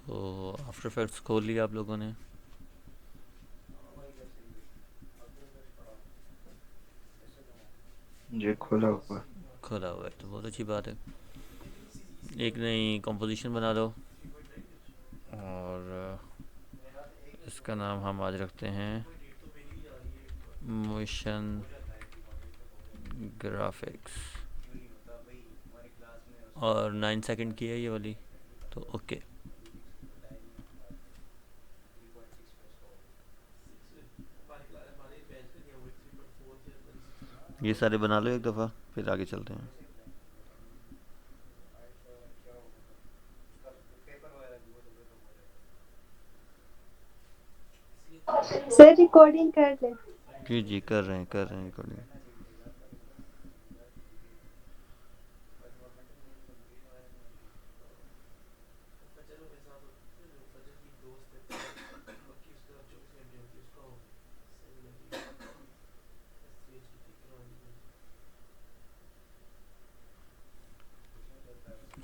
तो after effects खोल लिया आप लोगों ने? ये खोला हुआ। खोला हुआ है तो बहुत अच्छी बात है। एक नई कंपोजिशन बना लो और इसका नाम हम आज रखते हैं मोशन ग्राफिक्स। और 9 सेकंड की है ये वाली, तो ओके। ये सारे बना लो एक दफ़ा, फिर आगे चलते हैं। सर रिकॉर्डिंग कर ले। जी जी, कर रहे हैं रिकॉर्डिंग।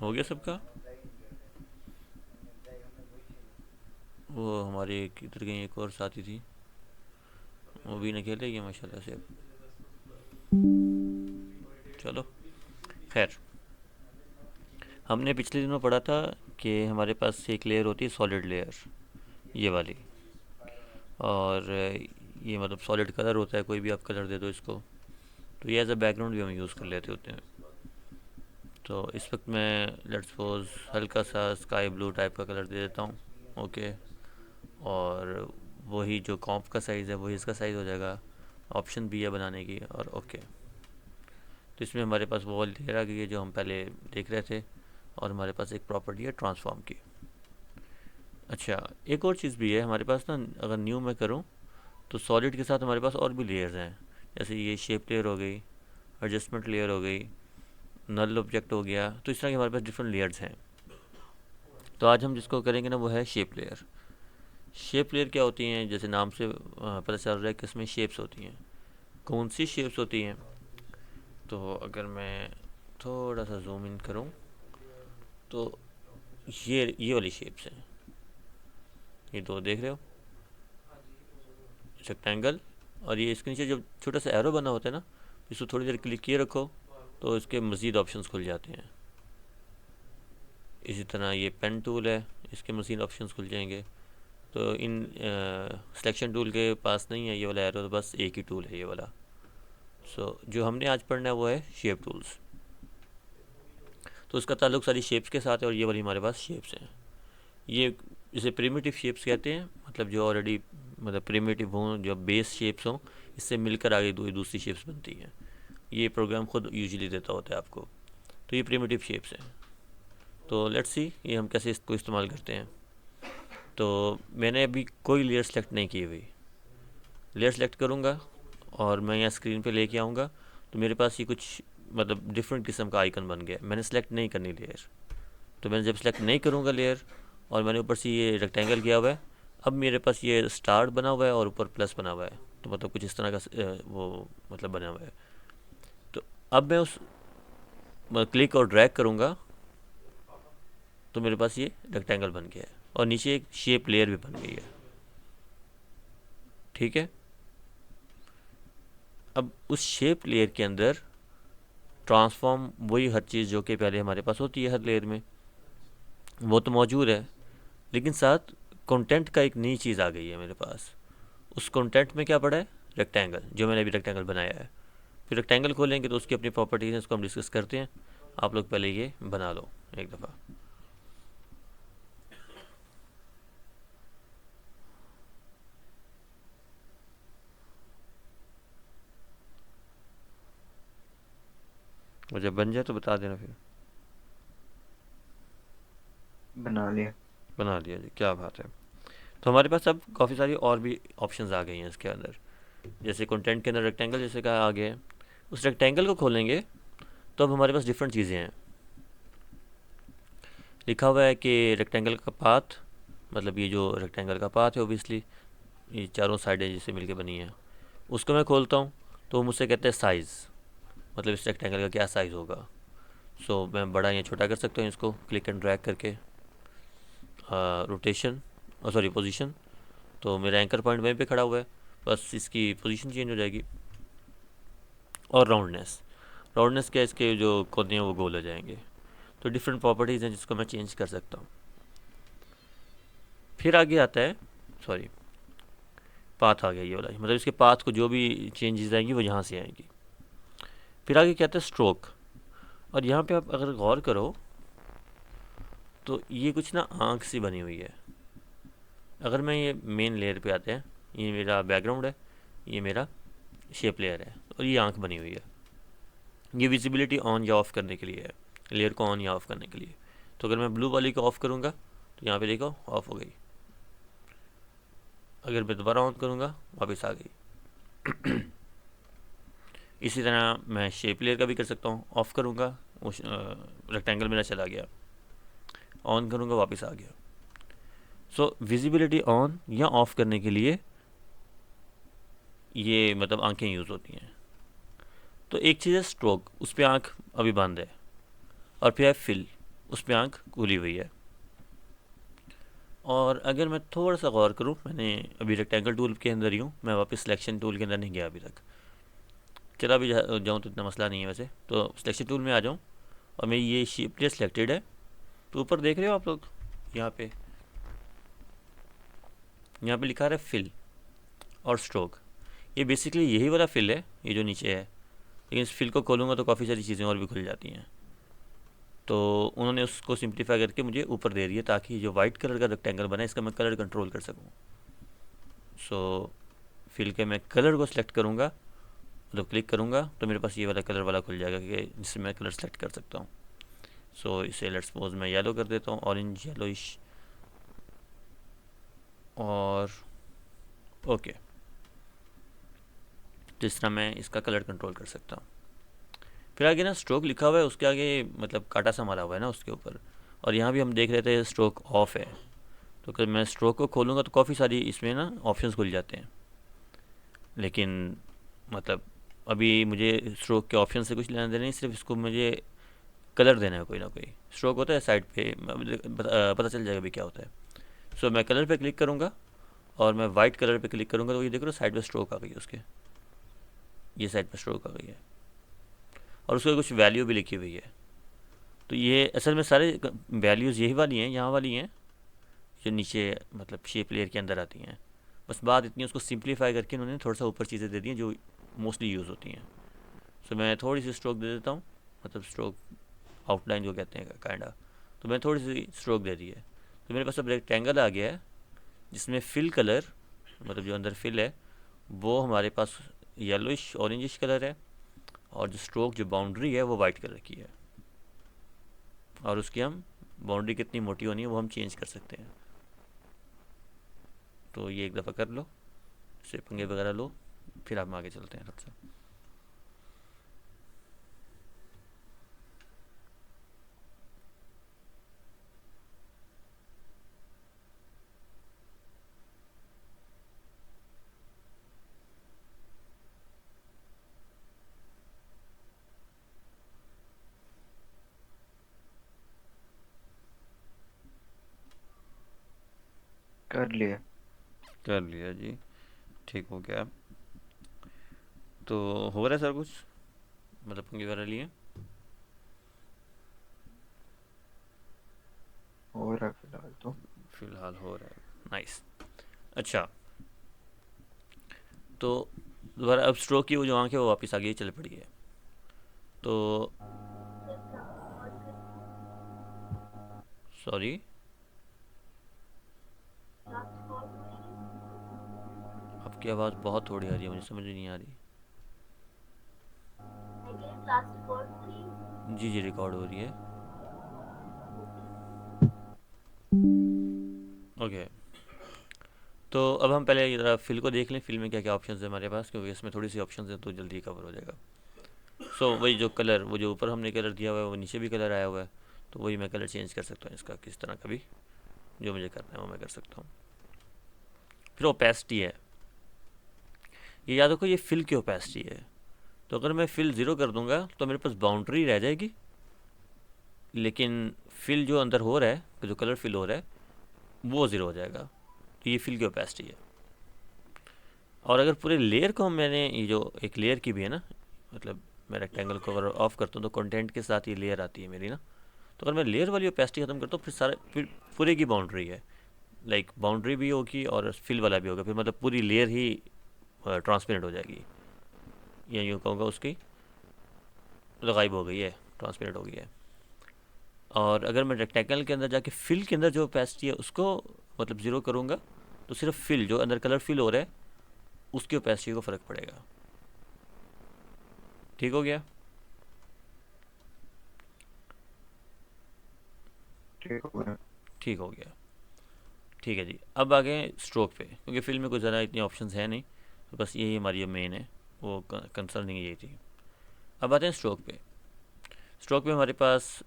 हो गया सबका? वो हमारे इधर गई एक और साथी थी, वो भी न खेलेगी माशाल्लाह से अब। चलो खैर, हमने पिछले दिनों पढ़ा था कि हमारे पास एक लेयर होती है सॉलिड लेयर, ये वाली। और ये मतलब सॉलिड कलर होता है, कोई भी आप कलर दे दो इसको, तो ये एज अ बैकग्राउंड भी हम यूज़ कर लेते होते हैं। तो इस वक्त मैं लेट्स सपोज हल्का सा स्काई ब्लू टाइप का कलर दे देता हूँ। ओके। और वही जो कॉम्प का साइज़ है वही इसका साइज़ हो जाएगा। ऑप्शन भी है बनाने की, और ओके। तो इसमें हमारे पास वो लेयर आ गई है जो हम पहले देख रहे थे, और हमारे पास एक प्रॉपर्टी है ट्रांसफॉर्म की। अच्छा, एक और चीज़ भी है हमारे पास ना, अगर न्यू मैं करूँ तो सॉलिड के साथ हमारे पास और भी लेयर्स हैं। जैसे ये शेप लेयर हो गई, एडजस्टमेंट लेयर हो गई, नल ऑब्जेक्ट हो गया, तो इस तरह के हमारे पास डिफरेंट लेयर्स हैं। तो आज हम जिसको करेंगे ना वो है शेप लेयर। शेप लेयर क्या होती हैं, जैसे नाम से पता चल रहा है कि इसमें शेप्स होती हैं। कौन सी शेप्स होती हैं? तो अगर मैं थोड़ा सा जूम इन करूं तो ये वाली शेप्स हैं। ये दो देख रहे हो, रेक्टेंगल। और ये इसके नीचे जब छोटा सा एरो बना होता है ना, इसको थोड़ी देर क्लिक किए रखो तो इसके मज़ीद ऑप्शंस खुल जाते हैं। इसी तरह ये पेन टूल है, इसके मज़ीद ऑप्शंस खुल जाएंगे। तो इन सिलेक्शन टूल के पास नहीं है ये वाला एरो, तो बस एक ही टूल है ये वाला। जो हमने आज पढ़ना है वो है शेप टूल्स। तो उसका ताल्लुक सारी शेप्स के साथ है, और ये वाली हमारे पास शेप्स हैं। ये इसे प्रिमिटिव शेप्स कहते हैं, मतलब जो ऑलरेडी मतलब प्रिमिटिव हों, जो बेस शेप्स हों, इससे मिलकर आगे दूसरी शेप्स बनती हैं। ये प्रोग्राम खुद यूजुअली देता होता है आपको। तो ये प्रिमिटिव शेप्स हैं। तो लेट्स सी ये हम कैसे इसको इस्तेमाल करते हैं। तो मैंने अभी कोई लेयर सेलेक्ट नहीं की हुई। लेयर सेलेक्ट करूँगा और मैं यहाँ स्क्रीन पे लेके आऊँगा, तो मेरे पास ये कुछ मतलब डिफरेंट किस्म का आइकन बन गया। मैंने सेलेक्ट नहीं करनी लेयर, तो मैंने जब सेलेक्ट नहीं करूँगा लेयर, और मैंने ऊपर से ये रेक्टेंगल किया हुआ है, अब मेरे पास ये स्टार बना हुआ है और ऊपर प्लस बना हुआ है। तो मतलब कुछ इस तरह का वो मतलब बना हुआ है। तो अब मैं उस क्लिक और ड्रैग करूँगा तो मेरे पास ये रेक्टेंगल बन गया है, और नीचे एक शेप लेयर भी बन गई है। ठीक है। अब उस शेप लेयर के अंदर ट्रांसफॉर्म, वही हर चीज़ जो कि पहले हमारे पास होती है हर लेयर में, वो तो मौजूद है, लेकिन साथ कंटेंट का एक नई चीज़ आ गई है मेरे पास। उस कंटेंट में क्या पड़ा है? रेक्टेंगल, जो मैंने अभी रेक्टेंगल बनाया है। फिर रेक्टेंगल खोलेंगे तो उसकी अपनी प्रॉपर्टीज हैं, इसको हम डिस्कस करते हैं। आप लोग पहले ये बना लो एक दफ़ा। और जब बन जाए तो बता देना फिर। बना लिया। बना लिया जी, क्या बात है। तो हमारे पास अब काफ़ी सारी और भी ऑप्शंस आ गई हैं इसके अंदर। जैसे कंटेंट के अंदर रेक्टेंगल जैसे कहा आ गया है, उस रेक्टेंगल को खोलेंगे तो अब हमारे पास डिफरेंट चीज़ें हैं। लिखा हुआ है कि रेक्टेंगल का पाथ, मतलब ये जो रेक्टेंगल का पाथ है ओबियसली ये चारों साइडें जिससे मिलके बनी है, उसको मैं खोलता हूँ तो वो मुझसे कहते हैं साइज़, मतलब इस रेक्टेंगल का क्या साइज़ होगा। मैं बड़ा या छोटा कर सकता हूँ इसको क्लिक एंड ड्रैग करके। रोटेशन सॉरी पोजीशन, तो मेरा एंकर पॉइंट वहीं पे खड़ा हुआ है, बस इसकी पोजीशन चेंज हो जाएगी। और राउंडनेस, राउंडनेस क्या, इसके जो कोने हैं वो गोल हो जाएंगे। तो डिफरेंट प्रॉपर्टीज़ हैं जिसको मैं चेंज कर सकता हूँ। फिर आगे आता है, सॉरी पाथ आ गया ये वाला, मतलब इसके पाथ को जो भी चेंजेस आएंगी वो यहाँ से आएंगी। फिर आगे क्या आता है, स्ट्रोक। और यहाँ पे आप अगर गौर करो तो ये कुछ ना आँख सी बनी हुई है। अगर मैं ये मेन लेयर पे आते हैं, ये मेरा बैकग्राउंड है, ये मेरा शेप लेयर है, और ये आँख बनी हुई है। ये विजिबिलिटी ऑन या ऑफ़ करने के लिए है, लेयर को ऑन या ऑफ़ करने के लिए। तो अगर मैं ब्लू वाली को ऑफ़ करूँगा तो यहाँ पे देखो ऑफ़ हो गई। अगर मैं दोबारा ऑन करूँगा वापस आ गई। इसी तरह मैं शेप लेयर का भी कर सकता हूँ, ऑफ़ करूँगा वो रेक्टेंगल मेरा चला गया, ऑन करूँगा वापस आ गया। सो विजिबिलिटी ऑन या ऑफ़ करने के लिए ये मतलब आंखें यूज़ होती हैं। तो एक चीज़ है स्ट्रोक, उस पर आँख अभी बंद है, और फिर है फिल, उस पर आँख खुली हुई है। और अगर मैं थोड़ा सा गौर करूँ, मैंने अभी रेक्टेंगल टूल के अंदर ही हूँ, मैं वापस सिलेक्शन टूल के अंदर नहीं गया अभी तक। चला भी जाऊँ तो इतना मसला नहीं है वैसे। तो सिलेक्शन टूल में आ जाऊँ और मेरी ये शेप लेयर सिलेक्टेड है, तो ऊपर देख रहे हो आप लोग, यहाँ पे लिखा है फिल और स्ट्रोक। ये बेसिकली यही वाला फिल है, ये जो नीचे है, लेकिन इस फिल को खोलूँगा तो काफ़ी सारी चीज़ें और भी खुल जाती हैं। तो उन्होंने उसको सिंप्लीफाई करके मुझे ऊपर दे रही है, ताकि जो वाइट कलर का रेक्टेंगल बना है इसका मैं कलर कंट्रोल कर सकूँ। सो फिल के मैं कलर को सिलेक्ट करूँगा, मतलब क्लिक करूँगा तो मेरे पास ये वाला कलर वाला खुल जाएगा कि जिससे मैं कलर सेलेक्ट कर सकता हूँ। सो इसे लेट्स सपोज मैं येलो कर देता हूँ, ऑरेंज येलोइश, और ओके। तो इस तरह मैं इसका कलर कंट्रोल कर सकता हूँ। फिर आगे ना स्ट्रोक लिखा हुआ है, उसके आगे मतलब कांटा सा मारा हुआ है ना उसके ऊपर, और यहाँ भी हम देख रहे थे स्ट्रोक ऑफ है। तो अगर मैं स्ट्रोक को खोलूँगा तो काफ़ी सारी इसमें ना ऑप्शंस खुल जाते हैं, लेकिन मतलब अभी मुझे स्ट्रोक के ऑप्शन से कुछ लेना देना नहीं, सिर्फ इसको मुझे कलर देना है कोई ना कोई। स्ट्रोक होता है साइड पे, पता चल जाएगा भी क्या होता है। सो मैं कलर पे क्लिक करूँगा और मैं वाइट कलर पे क्लिक करूँगा तो ये देख लो साइड पे स्ट्रोक आ गई है उसके, ये साइड पे स्ट्रोक आ गई है, और उसके कुछ वैल्यू भी लिखी हुई है। तो ये असल में सारे वैल्यूज़ यही वाली हैं, यहाँ वाली हैं जो नीचे मतलब शेप लेयर के अंदर आती हैं। बस बात इतनी, उसको सिंप्लीफाई करके उन्होंने थोड़ा सा ऊपर चीज़ें दे दी हैं जो मोस्टली यूज़ होती हैं। सो मैं थोड़ी सी स्ट्रोक दे देता हूँ, मतलब स्ट्रोक आउटलाइन जो कहते हैं काइंडा, तो मैं थोड़ी सी स्ट्रोक दे दी है। तो मेरे पास अब रेक्टेंगल आ गया है जिसमें फिल कलर, मतलब जो अंदर फिल है वो हमारे पास येलोइश ऑरेंजिश कलर है, और जो स्ट्रोक जो बाउंड्री है वो वाइट कलर की है, और उसकी हम बाउंड्री कितनी मोटी होनी है वो हम चेंज कर सकते हैं। तो ये एक दफ़ा कर लो, इससे पंगे वगैरह लो, फिर हम आगे चलते हैं सबसे। कर लिया। कर लिया जी, ठीक हो गया। तो हो रहा है सर कुछ, मतलब पंगे वगैरह लिए? हो रहा है फिलहाल तो। फिलहाल हो रहा है, नाइस। अच्छा, तो दोबारा अब स्ट्रोक की वो जो आँख है वो वापस आगे चल पड़ी है। तो सॉरी, आपकी आवाज़ बहुत थोड़ी आ रही है, मुझे समझ नहीं आ रही। जी जी, रिकॉर्ड हो रही है। ओके, तो अब हम पहले ज़रा फिल को देख लें, फिल में क्या क्या ऑप्शन है हमारे पास, क्योंकि इसमें थोड़ी सी ऑप्शन है तो जल्दी कवर हो जाएगा। सो वही जो कलर, वो जो ऊपर हमने कलर दिया हुआ है वो नीचे भी कलर आया हुआ है, तो वही मैं कलर चेंज कर सकता हूँ इसका किस तरह का भी, जो मुझे करना है वो मैं कर सकता हूँ। फिर ओपेसिटी है, ये याद रखो ये फिल की ओपेसिटी है। तो अगर मैं फिल ज़ीरो कर दूंगा तो मेरे पास बाउंड्री रह जाएगी, लेकिन फिल जो अंदर हो रहा है, जो कलर फिल हो रहा है वो ज़ीरो हो जाएगा। तो ये फिल की ओपेसिटी है। और अगर पूरे लेयर को मैंने, ये जो एक लेयर की भी है ना, मतलब मैं रेक्टेंगल को अगर ऑफ करता हूँ तो कंटेंट के साथ ये लेयर आती है मेरी ना, तो अगर मैं लेयर वाली ओपेसिटी ख़त्म करता हूँ फिर पूरे की बाउंड्री है, लाइक बाउंड्री भी होगी और फिल वाला भी होगा, फिर मतलब पूरी लेयर ही ट्रांसपेरेंट हो जाएगी, या यूँ कहूँगा उसकी मतलब गायब हो गई है, ट्रांसपेरेंट हो गई है। और अगर मैं रेक्टेंगल के अंदर जाके फिल के अंदर जो ओपेसिटी है उसको मतलब ज़ीरो करूँगा, तो सिर्फ फिल जो अंदर कलर फिल हो रहा है उसकी ओपेसिटी को फ़र्क पड़ेगा। ठीक हो गया? ठीक हो गया। ठीक हो गया। ठीक है जी। अब आ गए स्ट्रोक पे, क्योंकि फिल में कुछ ज़्यादा इतनी ऑप्शंस है नहीं, तो बस यही हमारी मेन है, वो कंसर्निंग यही थी। अब आते हैं स्ट्रोक पे। स्ट्रोक पे हमारे पास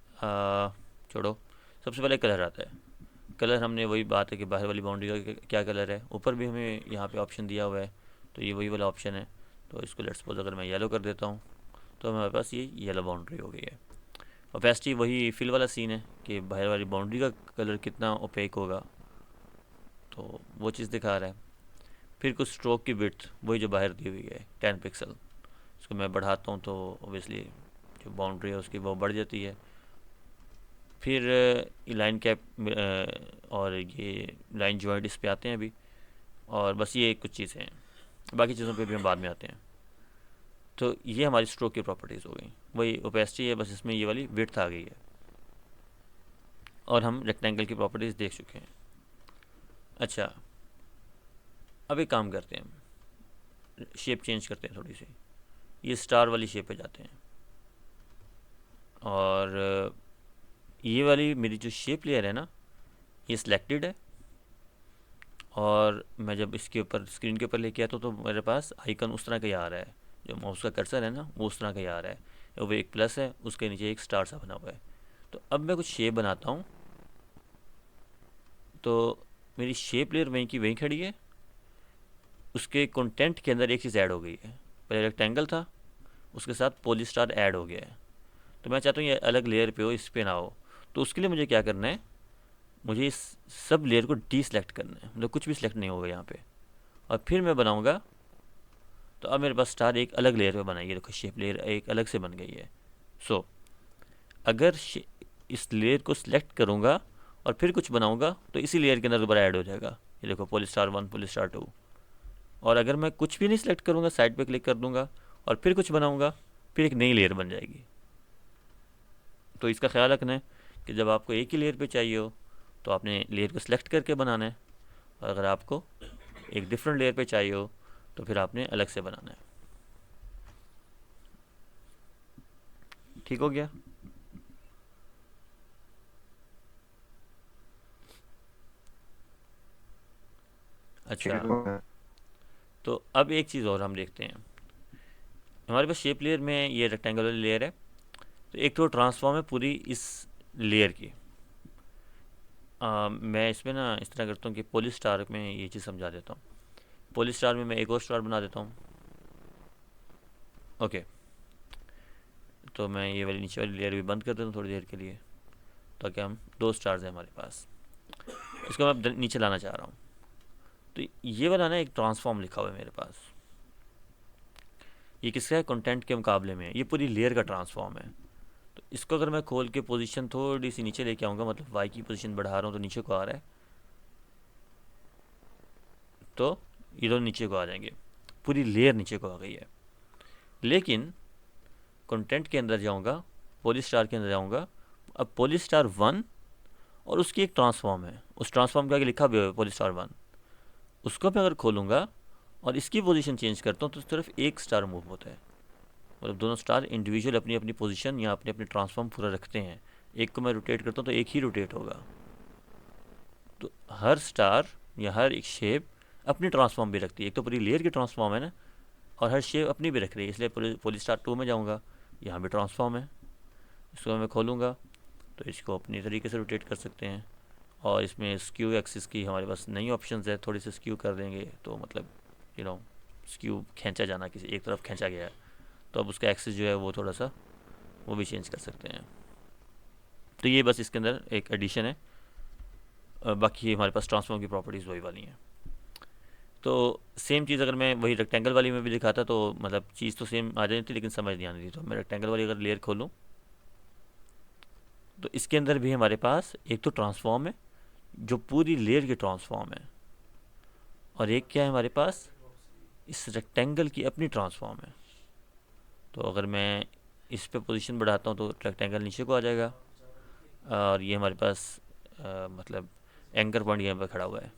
छोड़ो, सबसे पहले कलर आता है। कलर हमने वही बात है कि बाहर वाली बाउंड्री का क्या कलर है, ऊपर भी हमें यहाँ पे ऑप्शन दिया हुआ है, तो ये वही वाला ऑप्शन है। तो इसको लेट्स सपोज अगर मैं येलो कर देता हूँ तो हमारे पास ये येलो बाउंड्री हो गई है। ओपेसिटी वही फिल वाला सीन है कि बाहर वाली बाउंड्री का कलर कितना ओपेक होगा, तो वो चीज़ दिखा रहा है। फिर कुछ स्ट्रोक की विड्थ वही जो बाहर दी हुई है 10 पिक्सल, इसको मैं बढ़ाता हूँ तो ओबियसली जो बाउंड्री है उसकी वो बढ़ जाती है। फिर लाइन कैप और ये लाइन जॉइंट इस पे आते हैं अभी, और बस ये कुछ चीज़ें हैं, बाकी चीज़ों पे भी हम बाद में आते हैं। तो ये हमारी स्ट्रोक की प्रॉपर्टीज़ हो गई, वही ओपेसिटी है, बस इसमें ये वाली विड्थ आ गई है। और हम रेक्टेंगल की प्रॉपर्टीज़ देख चुके हैं। अच्छा, अब एक काम करते हैं, शेप चेंज करते हैं थोड़ी सी, ये स्टार वाली शेप पे जाते हैं। और ये वाली मेरी जो शेप लेयर है ना, ये सिलेक्टेड है, और मैं जब इसके ऊपर स्क्रीन के ऊपर लेके आता हूँ तो मेरे पास आइकन उस तरह का ही आ रहा है, जो माउस का कर्सर है ना वो उस तरह का ही आ रहा है, वो एक प्लस है, उसके नीचे एक स्टार सा बना हुआ है। तो अब मैं कुछ शेप बनाता हूँ, तो मेरी शेप लेयर वहीं की वहीं खड़ी है, उसके कंटेंट के अंदर एक चीज़ ऐड हो गई है। पहले रेक्टेंगल था, उसके साथ पॉलीस्टार ऐड हो गया है। तो मैं चाहता हूँ ये अलग लेयर पे हो, इस पे ना हो। तो उसके लिए मुझे क्या करना है, मुझे इस सब लेयर को डी सेलेक्ट करना है, मतलब कुछ भी सिलेक्ट नहीं होगा यहाँ पे, और फिर मैं बनाऊँगा। तो अब मेरे पास स्टार एक अलग लेयर पे बनाई है, देखो शेप लेयर एक अलग से बन गई है। सो अगर इस लेयर को सिलेक्ट करूँगा और फिर कुछ बनाऊँगा तो इसी लेयर के अंदर दोबारा ऐड हो जाएगा, ये देखो पॉलीस्टार 1 पॉलीस्टार 2। और अगर मैं कुछ भी नहीं सिलेक्ट करूँगा, साइड पे क्लिक कर दूँगा और फिर कुछ बनाऊँगा, फिर एक नई लेयर बन जाएगी। तो इसका ख्याल रखना है कि जब आपको एक ही लेयर पे चाहिए हो तो आपने लेयर को सिलेक्ट करके बनाना है, और अगर आपको एक डिफरेंट लेयर पे चाहिए हो तो फिर आपने अलग से बनाना है। ठीक हो गया? अच्छा, ठीक हो गया। तो अब एक चीज़ और हम देखते हैं। हमारे पास शेप लेयर में ये रेक्टेंगुलर लेयर है, तो एक तो ट्रांसफॉर्म है पूरी इस लेयर की। मैं इसमें ना इस तरह करता हूँ कि पॉली स्टार में ये चीज़ समझा देता हूँ। पॉली स्टार में मैं एक और स्टार बना देता हूँ। ओके, तो मैं ये वाली नीचे वाली लेयर भी बंद कर देता हूँ थोड़ी देर के लिए, ताकि हम दो स्टार्स हैं हमारे पास। इसको मैं अब नीचे लाना चाह रहा हूँ। तो ये वाला ना एक ट्रांसफॉर्म लिखा हुआ है मेरे पास, ये किसका है, कंटेंट के मुकाबले में ये पूरी लेयर का ट्रांसफॉर्म है। तो इसको अगर मैं खोल के पोजीशन थोड़ी सी नीचे लेके आऊँगा, मतलब वाई की पोजीशन बढ़ा रहा हूँ तो नीचे को आ रहा है, तो ये दोनों नीचे को आ जाएंगे, पूरी लेयर नीचे को आ गई है। लेकिन कंटेंट के अंदर जाऊँगा, पॉली स्टार के अंदर जाऊँगा, अब पॉली स्टार 1 और उसकी एक ट्रांसफॉर्म है, उस ट्रांसफॉर्म के आगे लिखा भी है पॉली स्टार 1, उसको मैं अगर खोलूँगा और इसकी पोजीशन चेंज करता हूँ तो सिर्फ एक स्टार मूव होता है, मतलब दोनों स्टार इंडिविजुअल अपनी अपनी पोजीशन या अपने अपने ट्रांसफॉर्म पूरा रखते हैं। एक को मैं रोटेट करता हूँ तो एक ही रोटेट होगा। तो हर स्टार या हर एक शेप अपनी ट्रांसफॉर्म भी रखती है, एक तो पूरी लेयर की ट्रांसफॉर्म है ना, और हर शेप अपनी भी रख रही है। इसलिए पॉलीस्टार 2 में जाऊँगा, यहाँ भी ट्रांसफॉर्म है, इसको मैं खोलूँगा तो इसको अपनी तरीके से रोटेट कर सकते हैं। और इसमें स्क्यू एक्सिस की हमारे पास नई ऑप्शन है, थोड़ी सी स्क्यू कर देंगे तो मतलब स्क्यू खींचा जाना, किसी एक तरफ खींचा गया है तो अब उसका एक्सिस जो है वो थोड़ा सा वो भी चेंज कर सकते हैं। तो ये बस इसके अंदर एक एडिशन है। बाकी हमारे पास ट्रांसफॉर्म की प्रॉपर्टीज़ वही वाली हैं। तो सेम चीज़ अगर मैं वही रेक्टेंगल वाली में भी दिखाता तो मतलब चीज़ तो सेम आ जाती थी, लेकिन समझ नहीं आनी थी। तो मैं रेक्टेंगल वाली अगर लेयर खोलूँ तो इसके अंदर भी हमारे पास एक तो ट्रांसफॉर्म है जो पूरी लेयर की ट्रांसफॉर्म है, और एक क्या है हमारे पास, इस रेक्टेंगल की अपनी ट्रांसफॉर्म है। तो अगर मैं इस पे पोजीशन बढ़ाता हूँ तो रेक्टेंगल नीचे को आ जाएगा, और ये हमारे पास मतलब एंकर पॉइंट यहाँ पर खड़ा हुआ है।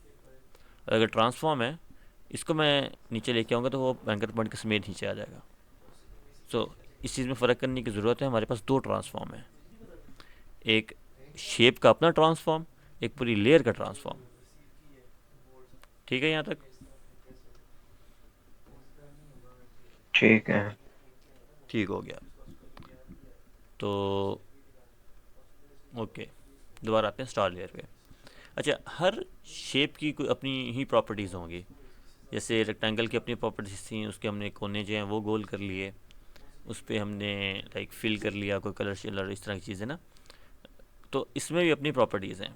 और अगर ट्रांसफॉर्म है, इसको मैं नीचे लेके आऊँगा तो वो एंकर पॉइंट के समेत नीचे आ जाएगा। सो इस चीज़ में फ़र्क करने की ज़रूरत है। हमारे पास दो ट्रांसफॉर्म है, एक शेप का अपना ट्रांसफॉर्म, एक पूरी लेयर का ट्रांसफॉर्म। ठीक है यहाँ तक? ठीक है। ठीक हो गया। तो ओके, दोबारा आते हैं स्टार लेयर पे। अच्छा, हर शेप की कोई अपनी ही प्रॉपर्टीज़ होंगी। जैसे रेक्टेंगल की अपनी प्रॉपर्टीज़ थी, उसके हमने कोने जो हैं वो गोल कर लिए, उस पर हमने लाइक फिल कर लिया कोई कलर शेलर, इस तरह की चीज़ें ना। तो इसमें भी अपनी प्रॉपर्टीज़ हैं।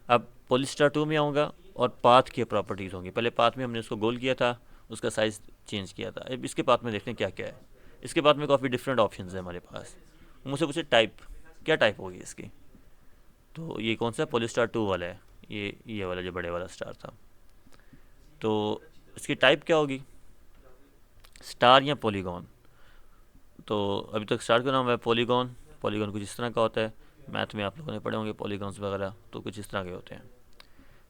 अब पोलिस्टर 2 में आऊँगा और पाथ की प्रॉपर्टीज़ होंगी। पहले पाथ में हमने उसको गोल किया था, उसका साइज़ चेंज किया था। अब इसके पाथ में देखते हैं क्या क्या है। इसके पाथ में काफ़ी डिफरेंट ऑप्शंस हैं हमारे पास। मुझसे पूछे टाइप, क्या टाइप होगी इसकी। तो ये कौन सा पोलिस्टार 2 वाला है, ये वाला जो बड़े वाला स्टार था। तो इसकी टाइप क्या होगी, स्टार या पॉलीगॉन। तो अभी तक स्टार का नाम है पॉलीगॉन। पॉलीगॉन कुछ इस तरह का होता है, मैथ में आप लोगों ने पढ़े होंगे पॉलीगॉन्स वगैरह, तो कुछ इस तरह के होते हैं।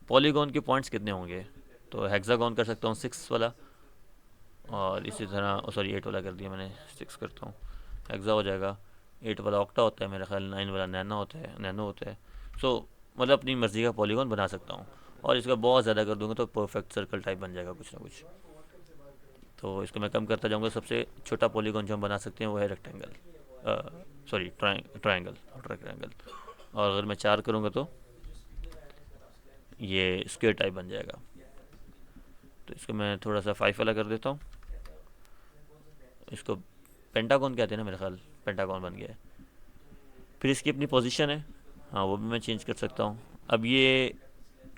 पॉलीगॉन के पॉइंट्स कितने होंगे, तो हेक्सागॉन कर सकता हूँ 6 वाला, और इसी तरह सॉरी 8 वाला कर दिया मैंने, 6 करता हूँ, हेक्सा हो जाएगा। 8 वाला ऑक्टा होता है मेरा ख्याल, 9 वाला नैनो होता है। सो मतलब अपनी मर्ज़ी का पॉलीगॉन बना सकता हूँ, और इसका बहुत ज़्यादा कर दूँगा तो परफेक्ट सर्कल टाइप बन जाएगा कुछ ना कुछ। तो इसको मैं कम करता जाऊँगा। सबसे छोटा पॉलीगॉन जो हम बना सकते हैं वो है रेक्टेंगल, सॉरी ट्रायंगल, रेक्टेंगल। और अगर मैं 4 करूँगा तो ये स्क्वायर टाइप बन जाएगा। तो इसको मैं थोड़ा सा 5 वाला कर देता हूँ। इसको पेंटागन कहते हैं ना मेरे ख्याल, पेंटागन बन गया है। फिर इसकी अपनी पोजीशन है, हाँ वो भी मैं चेंज कर सकता हूँ। अब ये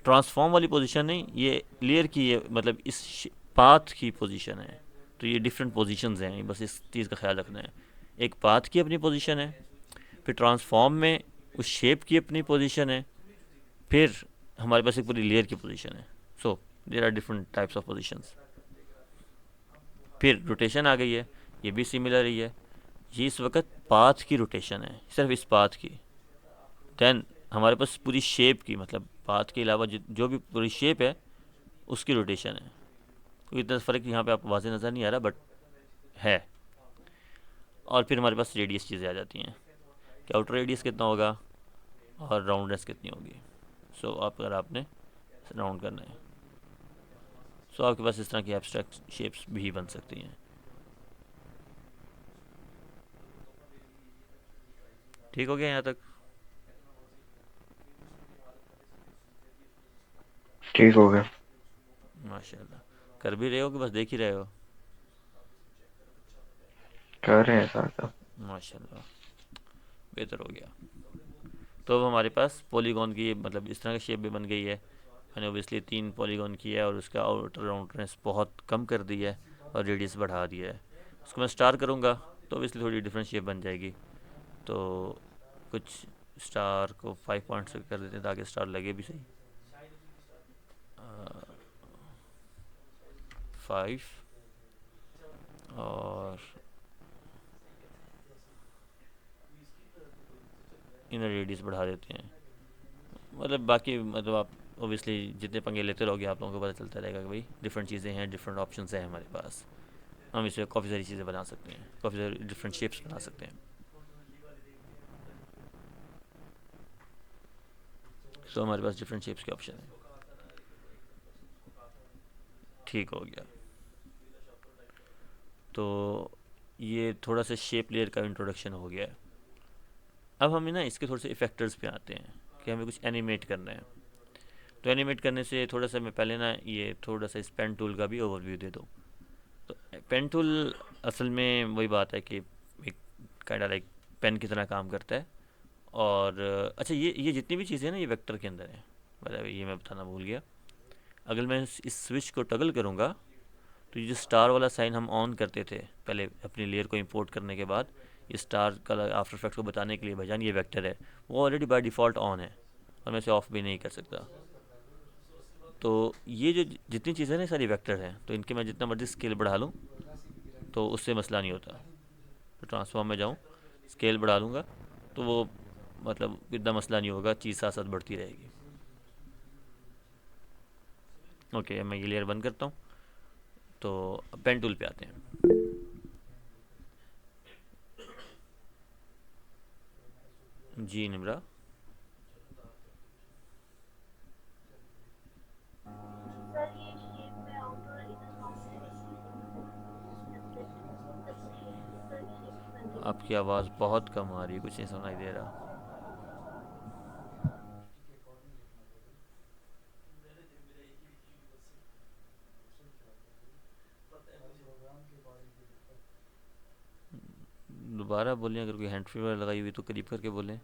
ट्रांसफॉर्म वाली पोजीशन नहीं, ये लेयर की, ये मतलब इस पाथ की पोजीशन है। तो ये डिफरेंट पोजीशंस हैं, बस इस चीज़ का ख्याल रखना है। एक पाथ की अपनी पोजीशन है, फिर ट्रांसफॉर्म में उस शेप की अपनी पोजीशन है, फिर हमारे पास एक पूरी लेयर की पोजीशन है। So there are different types of positions. फिर रोटेशन आ गई है, ये भी सिमिलर ही है। ये इस वक्त पाथ की रोटेशन है, सिर्फ इस पाथ की। देन हमारे पास पूरी शेप की, मतलब पाथ के अलावा जो भी पूरी शेप है उसकी रोटेशन है। कोई इतना फ़र्क यहाँ पे आपको वाज़े नज़र नहीं आ रहा, बट है। और फिर हमारे पास रेडियस चीज़ें आ जाती हैं कि आउटर रेडियस कितना होगा और राउंडनेस कितनी होगी। सो आप अगर आपने राउंड करना है, सो आपके पास इस तरह की एब्स्ट्रैक्ट शेप्स भी बन सकती हैं। ठीक हो गया यहाँ तक? ठीक हो गया। माशाल्लाह। कर भी रहे हो कि बस देख ही रहे हो? कर रहे हैं साथ अब। माशाल्लाह, बेहतर हो गया। तो अब हमारे पास पॉलीगॉन की मतलब इस तरह की शेप भी बन गई है। मैंने ओबियसली 3 पॉलीगॉन किया है और उसका आउटर राउंडनेस बहुत कम कर दी है और रेडियस बढ़ा दिया है। उसको मैं स्टार करूँगा तो ओबियसली थोड़ी डिफरेंट शेप बन जाएगी। तो कुछ स्टार को 5 पॉइंट्स कर देते हैं ताकि स्टार लगे भी सही। 5 और इनर रेडियस बढ़ा देते हैं। मतलब बाकी मतलब आप ओबियसली जितने पंगे लेते रहोगे आप लोगों को पता चलता रहेगा कि भाई डिफरेंट चीज़ें हैं, डिफरेंट ऑप्शंस हैं हमारे पास। हम इससे काफ़ी सारी चीज़ें बना सकते हैं, काफ़ी सारी डिफरेंट शेप्स बना सकते हैं। सो हमारे पास डिफरेंट शेप्स के ऑप्शन हैं। ठीक हो गया। तो ये थोड़ा सा शेप लेयर का इंट्रोडक्शन हो गया है। अब हमें ना इसके थोड़े से इफेक्टर्स पे आते हैं कि हमें कुछ एनिमेट करना है। तो एनिमेट करने से थोड़ा सा मैं पहले ना ये थोड़ा सा इस पेन टूल का भी ओवरव्यू दे दूँ। तो पेन टूल असल में वही बात है कि एक काइंड लाइक पेन की तरह काम करता है। और अच्छा, ये जितनी भी चीज़ें हैं ना ये वेक्टर के अंदर है। मतलब ये मैं बताना भूल गया। अगर मैं इस स्विच को टगल करूँगा तो ये जो स्टार वाला साइन हम ऑन करते थे पहले अपनी लेयर को इंपोर्ट करने के बाद, ये स्टार का आफ्टर इफेक्ट्स को बताने के लिए भाईजान ये वेक्टर है, वो ऑलरेडी बाय डिफ़ॉल्ट ऑन है और मैं इसे ऑफ भी नहीं कर सकता। तो ये जो जितनी चीज़ें ना सारी वेक्टर हैं, तो इनके मैं जितना मर्जी स्केल बढ़ा लूँ तो उससे मसला नहीं होता। तो ट्रांसफॉर्म में जाऊँ, स्केल बढ़ा लूँगा तो वो मतलब इतना मसला नहीं होगा, चीज़ साथ साथ बढ़ती रहेगी। ओके, मैं ये लेयर बंद करता हूँ। तो पेन टूल पे आते हैं। जी निम्रा। सर ये शेप में आउटर इनर बाउंड्री सबसे सर शेप ही बन गई। आपकी आवाज़ बहुत कम आ रही है, कुछ नहीं सुनाई दे रहा। दोबारा बोलें, अगर कोई हैंड फ्री वगैरह लगाई हुई तो करीब करके बोलें।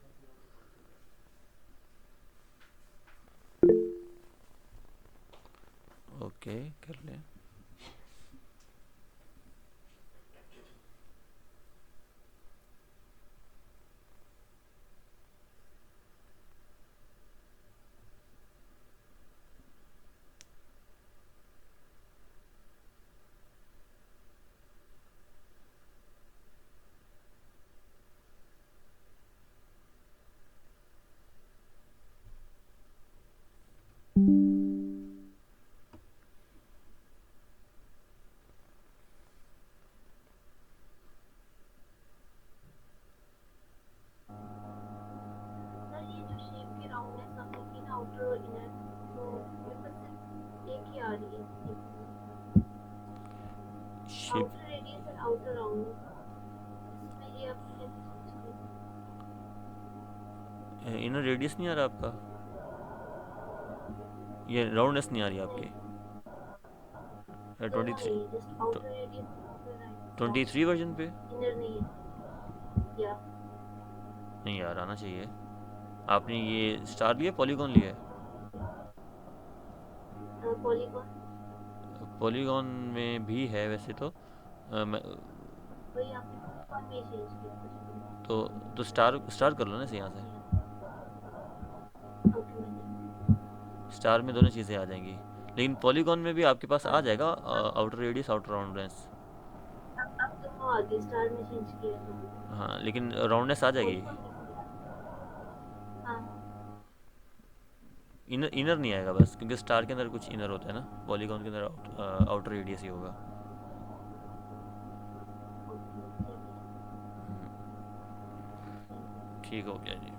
ओके, कर लें। सर ये जो शेप की राउंडनेस आप देखिए ना आउटर और इनर, तो मेरे पास सिर्फ एक ही आ रही है। शेप आउटर रेडियस और आउटर राउंडनेस इसमें ये आपने कैसे चेंज किया? इनर रेडियस नहीं आ रहा आपका, ये राउंडनेस नहीं आ रही आपकी। नहीं 23, नहीं, just outer radius right, 23 version पे इनर नहीं है या नहीं यार, आना चाहिए। आपने ये स्टार लिया, पॉलीगॉन लिया है? पॉलीगॉन। पॉलीगॉन में भी है वैसे तो। वही आपने पॉलीगॉन में चेंज किया कुछ तो तो स्टार स्टार कर लो ना इसे यहाँ से। ओके मैंने स्टार में दोनों चीज़ें आ जाएंगी, लेकिन पॉलीगॉन में भी आपके पास आ जाएगा आउटर रेडियस आउटर राउंडनेस। अब दोनों आ गए, स्टार में चेंज किया तो हाँ, लेकिन राउंडनेस आ जाएगी। पॉलीगॉन में किया। हाँ इनर इनर नहीं आएगा बस, क्योंकि स्टार के अंदर कुछ इनर होता है ना, पॉलीगॉन के अंदर आउटर रेडियस ही होगा। ओके ठीक है। ठीक हो गया जी।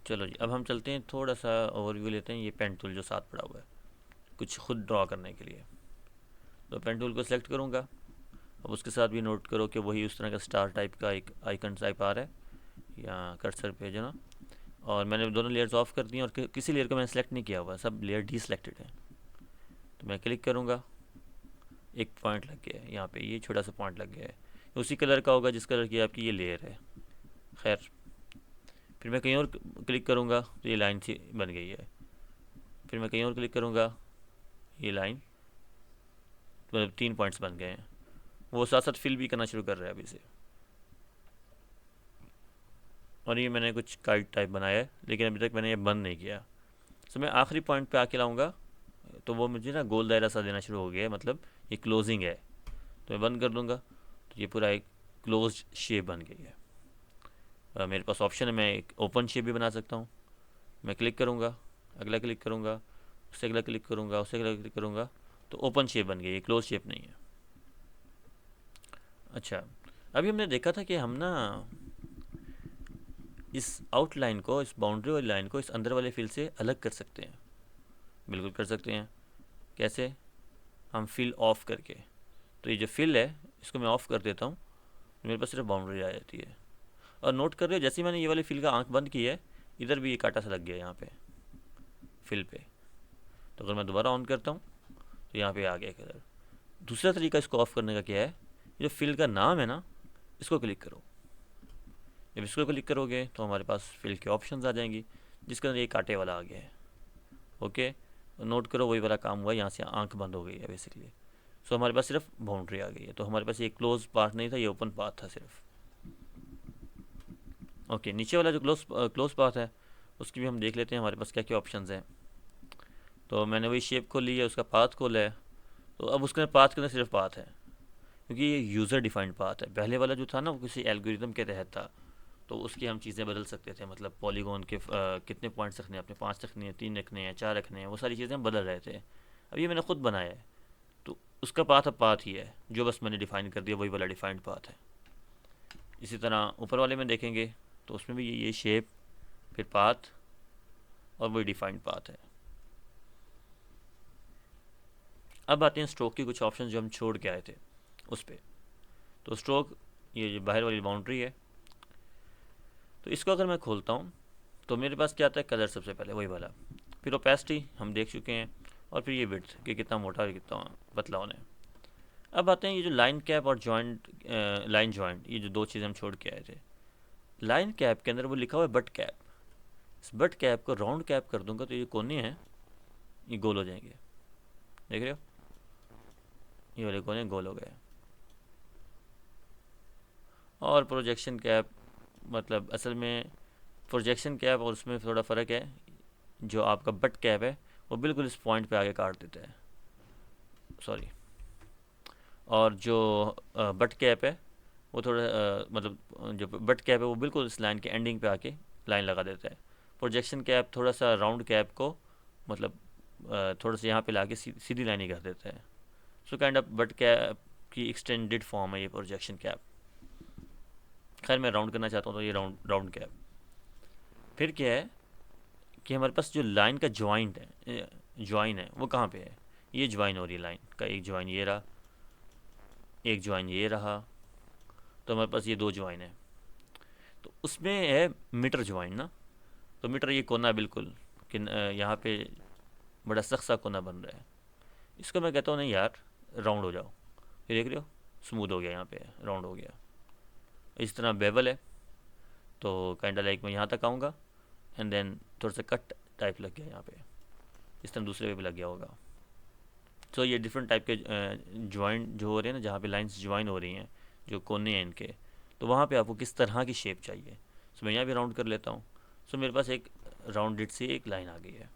चलो जी, अब हम चलते हैं, थोड़ा सा ओवरव्यू लेते हैं। ये पेन टूल जो साथ पड़ा हुआ है कुछ खुद ड्रॉ करने के लिए, तो पेन टूल को सिलेक्ट करूँगा। अब उसके साथ भी नोट करो कि वही उस तरह का स्टार टाइप का एक आइकन टाइप आ रहा है या कर्सर पे जो ना। और मैंने दोनों लेयर्स ऑफ कर दी हैं और किसी लेयर को मैंने सेलेक्ट नहीं किया हुआ, सब लेयर डी सेलेक्टेड है। तो मैं क्लिक करूँगा, एक पॉइंट लग गया है यहाँ पे, ये छोटा सा पॉइंट लग गया है, उसी कलर का होगा जिस कलर की आपकी ये लेयर है। खैर, फिर मैं कहीं और क्लिक करूँगा तो ये लाइन सी बन गई है। फिर मैं कहीं और क्लिक करूँगा, ये लाइन, मतलब 3 पॉइंट्स बन गए हैं। वो साथ साथ फिल भी करना शुरू कर रहा है अभी से। और ये मैंने कुछ काइट टाइप बनाया है, लेकिन अभी तक मैंने ये बंद नहीं किया। तो मैं आखिरी पॉइंट पे आके लाऊंगा तो वो मुझे ना गोल दायरा सा देना शुरू हो गया है, मतलब ये क्लोजिंग है। तो मैं बंद कर दूंगा तो ये पूरा एक क्लोज शेप बन गई है। मेरे पास ऑप्शन है, मैं एक ओपन शेप भी बना सकता हूँ। मैं क्लिक करूँगा, अगला क्लिक करूँगा, उससे अगला क्लिक करूँगा, उससे अगला क्लिक करूँगा, तो ओपन शेप बन गई है, क्लोज शेप नहीं है। अच्छा, अभी हमने देखा था कि हम ना इस आउटलाइन को, इस बाउंड्री वाली लाइन को इस अंदर वाले फिल से अलग कर सकते हैं। बिल्कुल कर सकते हैं। कैसे? हम फिल ऑफ करके, तो ये जो फिल है इसको मैं ऑफ़ कर देता हूँ, मेरे पास सिर्फ बाउंड्री आ जाती है। और नोट कर रहे हो, जैसे ही मैंने ये वाली फिल का आंख बंद की है, इधर भी ये कांटा सा लग गया यहाँ पे फिल पे। तो अगर मैं दोबारा ऑन करता हूँ तो यहाँ पे आ गया कलर। दूसरा तरीका इसको ऑफ़ करने का क्या है, ये जो फिल का नाम है ना, इसको क्लिक करो। जब इसको क्लिक करोगे तो हमारे पास फिल के ऑप्शंस आ जाएंगी, जिसके अंदर ये कांटे वाला आ गया है। ओके, नोट करो वही वाला काम हुआ, यहाँ से आंख बंद हो गई है बेसिकली। सो हमारे पास सिर्फ बाउंड्री आ गई है, तो हमारे पास ये क्लोज पार्ट नहीं था, ये ओपन पार्ट था सिर्फ। ओके, नीचे वाला जो क्लोज पाथ है उसकी भी हम देख लेते हैं हमारे पास क्या क्या ऑप्शंस हैं। तो मैंने वही शेप खोल ली है, उसका पाथ खोला है। तो अब उसके अंदर पाथ के अंदर सिर्फ पाथ है, क्योंकि ये यूज़र डिफाइंड पाथ है। पहले वाला जो था ना वो किसी एल्गोरिदम के तहत था, तो उसकी हम चीज़ें बदल सकते थे। मतलब पॉलीगॉन के कितने पॉइंट्स रखने हैं, अपने 5 रखने हैं, 3 रखने हैं, 4 रखने हैं, वो सारी चीज़ें हम बदल रहे थे। अब ये मैंने खुद बनाया है, तो उसका पाथ अब पाथ ही है, जो बस मैंने डिफाइन कर दिया वही वाला डिफाइंड पाथ है। इसी तरह ऊपर वाले में देखेंगे तो उसमें भी ये शेप, फिर पाथ और वही डिफाइंड पाथ है। अब आते हैं स्ट्रोक की कुछ ऑप्शन जो हम छोड़ के आए थे उस पर। तो स्ट्रोक, ये जो बाहर वाली बाउंड्री है, तो इसको अगर मैं खोलता हूँ तो मेरे पास क्या आता है, कलर सबसे पहले वही वाला, फिर ओपेसिटी हम देख चुके हैं, और फिर ये विड्थ कि कितना मोटा और कितना पतला होना है। अब आते हैं ये जो लाइन कैप और जॉइंट, लाइन जॉइंट, ये जो दो चीज़ें हम छोड़ के आए थे। लाइन कैप के अंदर वो लिखा हुआ है बट कैप। इस बट कैप को राउंड कैप कर दूंगा तो ये कोने हैं ये गोल हो जाएंगे, देख रहे हो, ये वाले कोने गोल हो गए। और प्रोजेक्शन कैप, मतलब असल में प्रोजेक्शन कैप और उसमें थोड़ा फ़र्क है। जो आपका बट कैप है वो बिल्कुल इस पॉइंट पे आगे काट देता है, सॉरी। और जो बट कैप है वो थोड़ा मतलब जो बट कैप है वो बिल्कुल इस लाइन के एंडिंग पे आके लाइन लगा देता है। प्रोजेक्शन कैप थोड़ा सा राउंड कैप को मतलब थोड़ा सा यहाँ पे लाके सीधी लाइन ही कर देता है। So kind of but cap की एक्सटेंडेड फॉर्म है ये प्रोजेक्शन कैप। खैर मैं राउंड करना चाहता हूँ तो ये राउंड राउंड कैप। फिर क्या है कि हमारे पास जो लाइन का ज्वाइंट है, ज्वाइन है, वो कहाँ पे है, ये ज्वाइन हो रही है लाइन का, एक ज्वाइन ये रहा, एक ज्वाइन ये रहा, तो हमारे पास ये दो ज्वाइन है। तो उसमें है मीटर ज्वाइन ना, तो मीटर ये कोना बिल्कुल कि यहाँ पे बड़ा सख्त सा कोना बन रहा है, इसको मैं कहता हूँ नहीं यार राउंड हो जाओ। ये देख रहे हो स्मूथ हो गया, यहाँ पे राउंड हो गया। इस तरह बेवल है, तो काइंड लाइक मैं यहाँ तक आऊँगा एंड देन थोड़ा सा कट टाइप लग गया यहाँ पे, इस तरह दूसरे पे भी लग गया होगा। तो ये डिफरेंट टाइप के जॉइंट जो हो रहे हैं ना, जहाँ पे लाइंस ज्वाइन हो रही हैं, जो कोने हैं इनके, तो वहाँ पे आपको किस तरह की शेप चाहिए। सो मैं यहाँ भी राउंड कर लेता हूँ। सो मेरे पास एक राउंडेड सी एक लाइन आ गई है।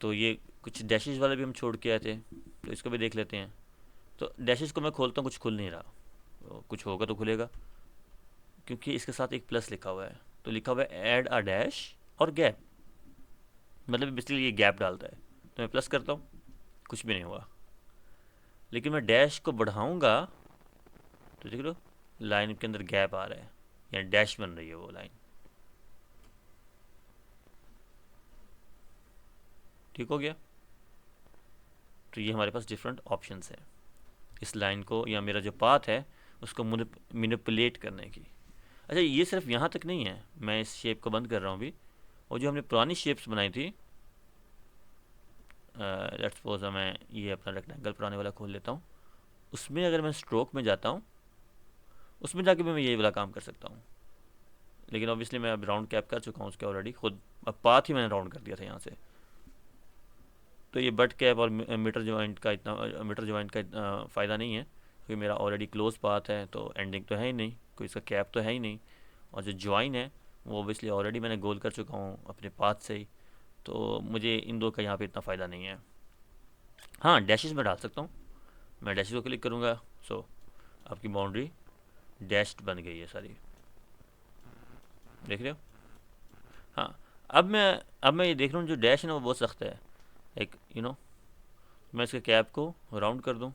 तो ये कुछ डैशेज वाले भी हम छोड़ के आए थे, तो इसको भी देख लेते हैं। तो डैशेज को मैं खोलता हूँ, कुछ खुल नहीं रहा, तो कुछ होगा तो खुलेगा, क्योंकि इसके साथ एक प्लस लिखा हुआ है। तो लिखा हुआ है ऐड अ डैश और गैप, मतलब बेसिकली ये गैप डालता है। तो मैं प्लस करता हूँ, कुछ भी नहीं हुआ। लेकिन मैं डैश को बढ़ाऊंगा तो देख लो लाइन के अंदर गैप आ रहा है, यानी डैश बन रही है वो लाइन। ठीक हो गया। तो ये हमारे पास डिफरेंट ऑप्शंस हैं इस लाइन को या मेरा जो पाथ है उसको मैनिपुलेट करने की। अच्छा, ये सिर्फ यहाँ तक नहीं है, मैं इस शेप को बंद कर रहा हूँ अभी। और जो हमने पुरानी शेप्स बनाई थी, लेट्स सपोज मैं ये अपना रेक्टेंगल पुराने वाला खोल लेता हूँ, उसमें अगर मैं स्ट्रोक में जाता हूँ उसमें जाके भी मैं यही वाला काम कर सकता हूँ। लेकिन ऑब्वियसली मैं अब राउंड कैप कर चुका हूँ उसके ऑलरेडी खुद, अब पाथ ही मैंने राउंड कर दिया था यहाँ से। तो ये बट कैप और मीटर जॉइंट का इतना फ़ायदा नहीं है, क्योंकि मेरा ऑलरेडी क्लोज पाथ है, तो एंडिंग तो है ही नहीं, कोई इसका कैप तो है ही नहीं। और जो ज्वाइन है वो ऑब्वियसली ऑलरेडी मैंने गोल कर चुका हूँ अपने पाथ से ही, तो मुझे इन दो का यहाँ पे इतना फ़ायदा नहीं है। हाँ, डैशेस में डाल सकता हूँ, मैं डैशेस को क्लिक करूँगा। सो आपकी बाउंड्री डैश्ड बन गई है सारी, देख रहे हो। हाँ, अब मैं ये देख रहा हूँ जो डैश है ना वो बहुत सख्त है, एक मैं इसके कैप को राउंड कर दूँ,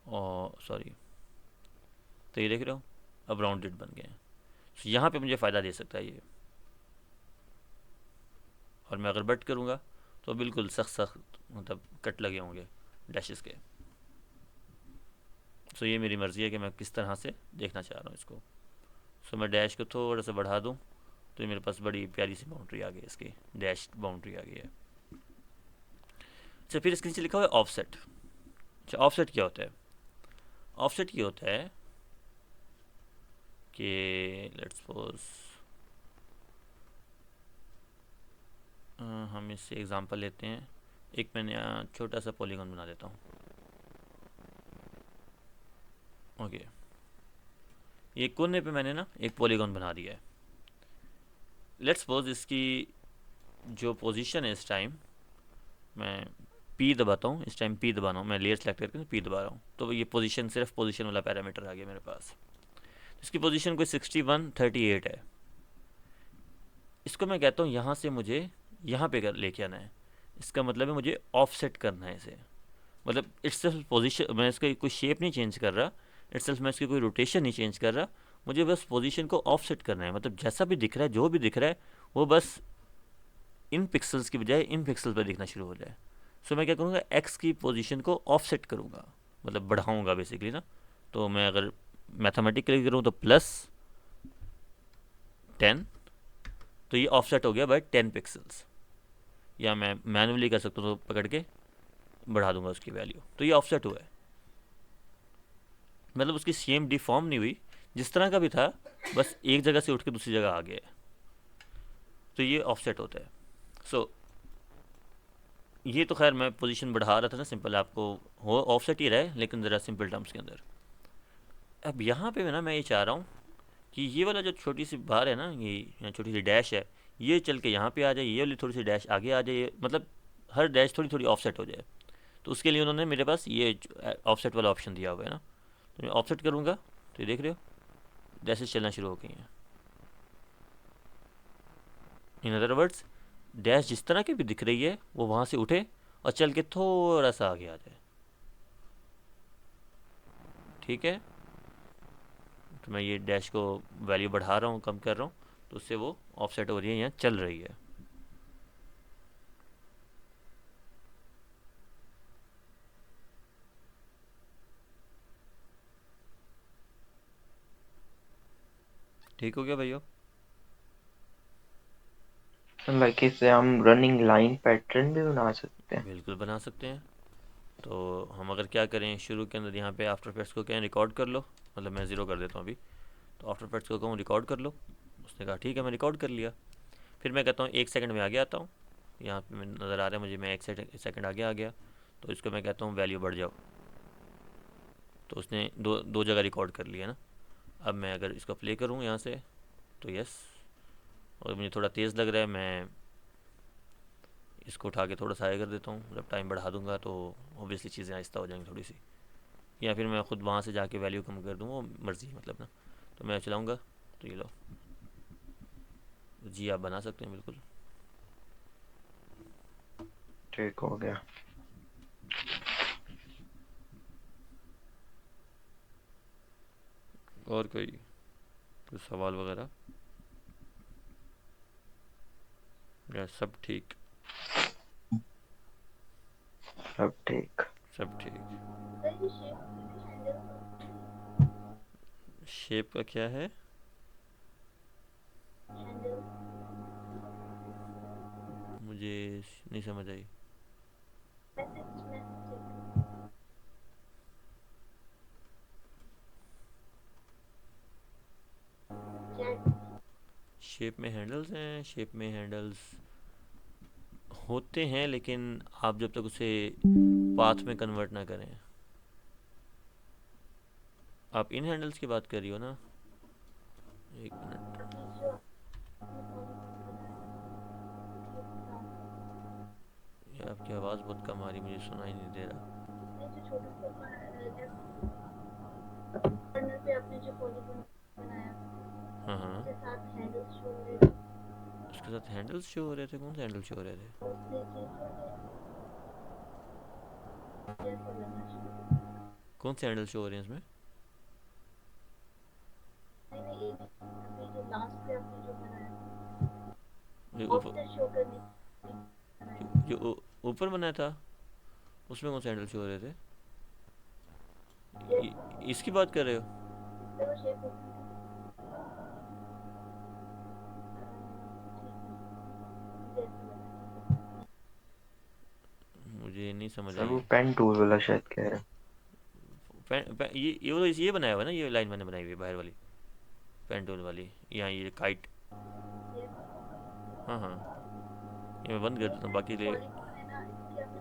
और सॉरी, तो ये देख रहे हो अब राउंडेड बन गए हैं। तो यहाँ पे मुझे फ़ायदा दे सकता है ये। और मैं अगर बट करूँगा तो बिल्कुल सख्त सख्त मतलब कट लगे होंगे डैशेस के। सो ये मेरी मर्ज़ी है कि मैं किस तरह से देखना चाह रहा हूँ इसको। सो मैं डैश को थोड़ा सा बढ़ा दूँ तो ये मेरे पास बड़ी प्यारी सी बाउंड्री आ गई, इसकी डैश बाउंड्री आ गई है। अच्छा, फिर इसके नीचे लिखा हुआ है ऑफसेट। अच्छा, ऑफसेट क्या होता है? ऑफसेट ये होता है कि लेट्स सपोज हम इससे एग्जांपल लेते हैं। एक मैंने यहाँ छोटा सा पॉलीगॉन बना देता हूँ। ओके, ये कोने पे मैंने ना एक पॉलीगॉन बना दिया है। लेट्स सपोज इसकी जो पोजीशन है इस टाइम, मैं पी दबाता हूँ, इस टाइम पी दबा रहा हूँ, मैं लेयर सेलेक्ट करके पी दबा रहा हूँ, तो ये पोजीशन, सिर्फ पोजीशन वाला पैरामीटर आ गया मेरे पास। इसकी पोजीशन कोई 6138 है। इसको मैं कहता हूँ यहाँ से मुझे यहाँ पे लेके आना है। इसका मतलब है मुझे ऑफसेट करना है इसे। मतलब इट्स सेल्फ पोजीशन, मैं इसका कोई शेप नहीं चेंज कर रहा, इट्स सेल्फ मैं इसकी कोई रोटेशन नहीं चेंज कर रहा, मुझे बस पोजीशन को ऑफसेट करना है। मतलब जैसा भी दिख रहा है, जो भी दिख रहा है, वो बस इन पिक्सल्स की बजाय इन पिक्सल पर दिखना शुरू हो जाए। सो मैं क्या करूँगा, एक्स की पोजीशन को ऑफसेट करूँगा, मतलब बढ़ाऊँगा बेसिकली ना। तो मैं अगर मैथमेटिकली करूँ तो +10, तो ये ऑफसेट हो गया बाय 10 पिक्सल्स। या मैं मैनुअली कर सकता हूँ, तो पकड़ के बढ़ा दूंगा उसकी वैल्यू, तो ये ऑफसेट हुआ है। मतलब उसकी सेम डिफॉर्म नहीं हुई, जिस तरह का भी था, बस एक जगह से उठ के दूसरी जगह आ गया है, तो ये ऑफसेट होता है। सो ये तो खैर मैं पोजीशन बढ़ा रहा था ना, सिंपल आपको हो ऑफसेट ही रहे, लेकिन ज़रा सिंपल टर्म्स के अंदर। अब यहाँ पे ना मैं ये चाह रहा हूँ कि ये वाला जो छोटी सी बार है ना, ये यहाँ छोटी सी डैश है, ये चल के यहाँ पे आ जाए, ये वाली थोड़ी सी डैश आगे आ जाए, मतलब हर डैश थोड़ी थोड़ी ऑफसेट हो जाए। तो उसके लिए उन्होंने मेरे पास ये ऑफसेट वाला ऑप्शन दिया हुआ है ना, तो मैं ऑफसेट करूँगा, तो ये देख रहे हो डैशेस चलना शुरू हो गई हैं। इन अदर वर्ड्स, डैश जिस तरह की भी दिख रही है, वो वहाँ से उठे और चल के थोड़ा सा आगे आ जाए। ठीक है, तो मैं ये डैश को वैल्यू बढ़ा रहा हूँ, कम कर रहा हूँ, तो उससे वो ऑफसेट हो रही है, यहाँ चल रही है। ठीक हो गया भैया? लाइक इससे हम रनिंग लाइन पैटर्न भी बना सकते हैं। बिल्कुल बना सकते हैं। तो हम अगर क्या करें, शुरू के अंदर यहाँ पे आफ्टर इफेक्ट्स को कहें रिकॉर्ड कर लो, मतलब मैं ज़ीरो कर देता हूँ अभी। तो आफ्टर इफेक्ट्स को कहूँ रिकॉर्ड कर लो, उसने कहा ठीक है, मैं रिकॉर्ड कर लिया। फिर मैं कहता हूँ 1 सेकंड में आगे आता हूँ, यहाँ पे नज़र आ रहा है मुझे, मैं 1 सेकंड आगे आ गया। तो इसको मैं कहता हूँ वैल्यू बढ़ जाओ, तो उसने दो दो जगह रिकॉर्ड कर लिया ना। अब मैं अगर इसको प्ले करूँ यहाँ से, तो यस, और मुझे थोड़ा तेज़ लग रहा है, मैं इसको उठा के थोड़ा सा आगे कर देता हूँ। जब टाइम बढ़ा दूंगा तो ऑब्वियसली चीज़ें आहिस्ता हो जाएंगी थोड़ी सी, या फिर मैं ख़ुद वहाँ से जाके वैल्यू कम कर दूँ, वो मर्ज़ी है मतलब ना। तो मैं चलाऊँगा, तो ये लो जी, आप बना सकते हैं बिल्कुल। ठीक हो गया। और कोई कुछ सवाल वगैरह, या सब ठीक? अब ठीक। सब ठीक। सर ये शेप हैंडल शेप का क्या है? हैंडल मुझे नहीं समझ आई। मैसेज चैट शेप में हैंडल्स हैं, शेप में हैंडल्स होते हैं, लेकिन आप जब तक उसे पाथ में कन्वर्ट ना करें। आप इन हैंडल्स की बात कर रही हो ना? एक मिनट, अभी जो आपने पॉलीगॉन बनाया ये आपकी आवाज़ बहुत कम आ रही, मुझे सुनाई नहीं दे रहा। इसमें जो छोटा सा कॉर्नर पे आपने जो पॉलीगॉन बनाया हाँ हाँ, उसके साथ हैंडल्स शो हो रहे थे, उसके साथ हैंडल्स शो हो रहे थे? कौन से हैंडल शो हो रहे थे? उससे चेंज हो गया जैसा लगना शुरू। कौन से हैंडल शो हो रहे हैं इसमें? नहीं नहीं, एक अभी जो लास्ट पे आपने जो बनाया जो ऑफसेट शो करने के लिए बनाया, जो ऊपर बनाया था, उसमें कौन से हैंडल शो हो रहे थे? ये इसकी बात कर रहे हो? तो वो शेप जैसा लगा। मुझे नहीं समझ सर वो आई। पेन टूल वाला शायद कह रहे हैं। ये बनाया हुआ है ना, ये लाइन मैंने बनाई हुई है बाहर वाली। पेन टूल वाली, यहाँ ये काइट। ये हाँ हाँ, ये मैं बंद कर देता हूँ बाकी ले। पॉलीगॉन है ना, इसके अगर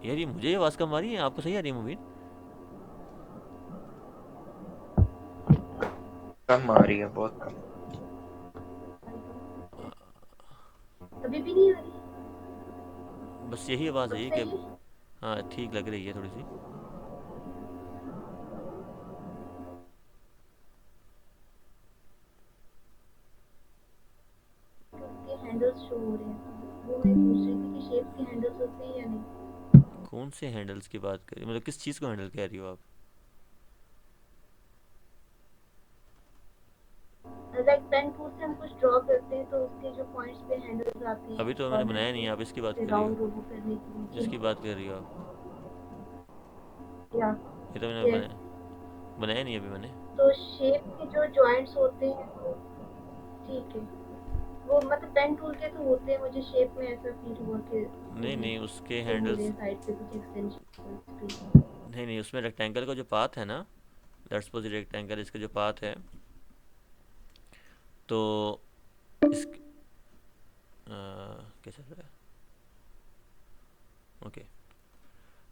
यार ये मुझे आवाज़ कम आ रही है, आपको सही आ रही है मूवी? कम आ रही है, बहुत कम। अभी भी नहीं आ रही? बस यही आवाज़ अब है कि सही है? हाँ ठीक लग रही है थोड़ी सी। तो उसके हैंडल्स शो हो रहे हैं, वो मैं पूछ रही थी कि शेप के हैंडल्स होते हैं या नहीं। कौन से हैंडल्स की बात कर रही, मतलब किस चीज़ को हैंडल कह रही हो आप? लाइक पेन टूल से हम कुछ ड्रॉ करते हैं तो उसके जो पॉइंट्स पे हैंडल्स आते हैं अभी तो मैंने कॉर्नर बनाया पे, नहीं है, आप इसकी बात उसे कर रही हो? राउंड वो करने के लिए। जिसकी बात कर रही हो आप? या ये तो मैंने यस, बनाया नहीं अभी मैंने। तो शेप के जो जॉइंट्स होते हैं वो ठीक है, वो मतलब पेन टूल के तो होते हैं, मुझे शेप में ऐसा फील हुआ कि नहीं वो नहीं, उसके शो हो रहे हैंडल्स, हैं साइड पे कुछ एक्सटेंशन। नहीं नहीं, उसमें रेक्टेंगल का जो पाथ है ना, लेट्स सपोज रेक्टेंगल इसका जो पाथ है, तो इस क्या चल रहा है? ओके,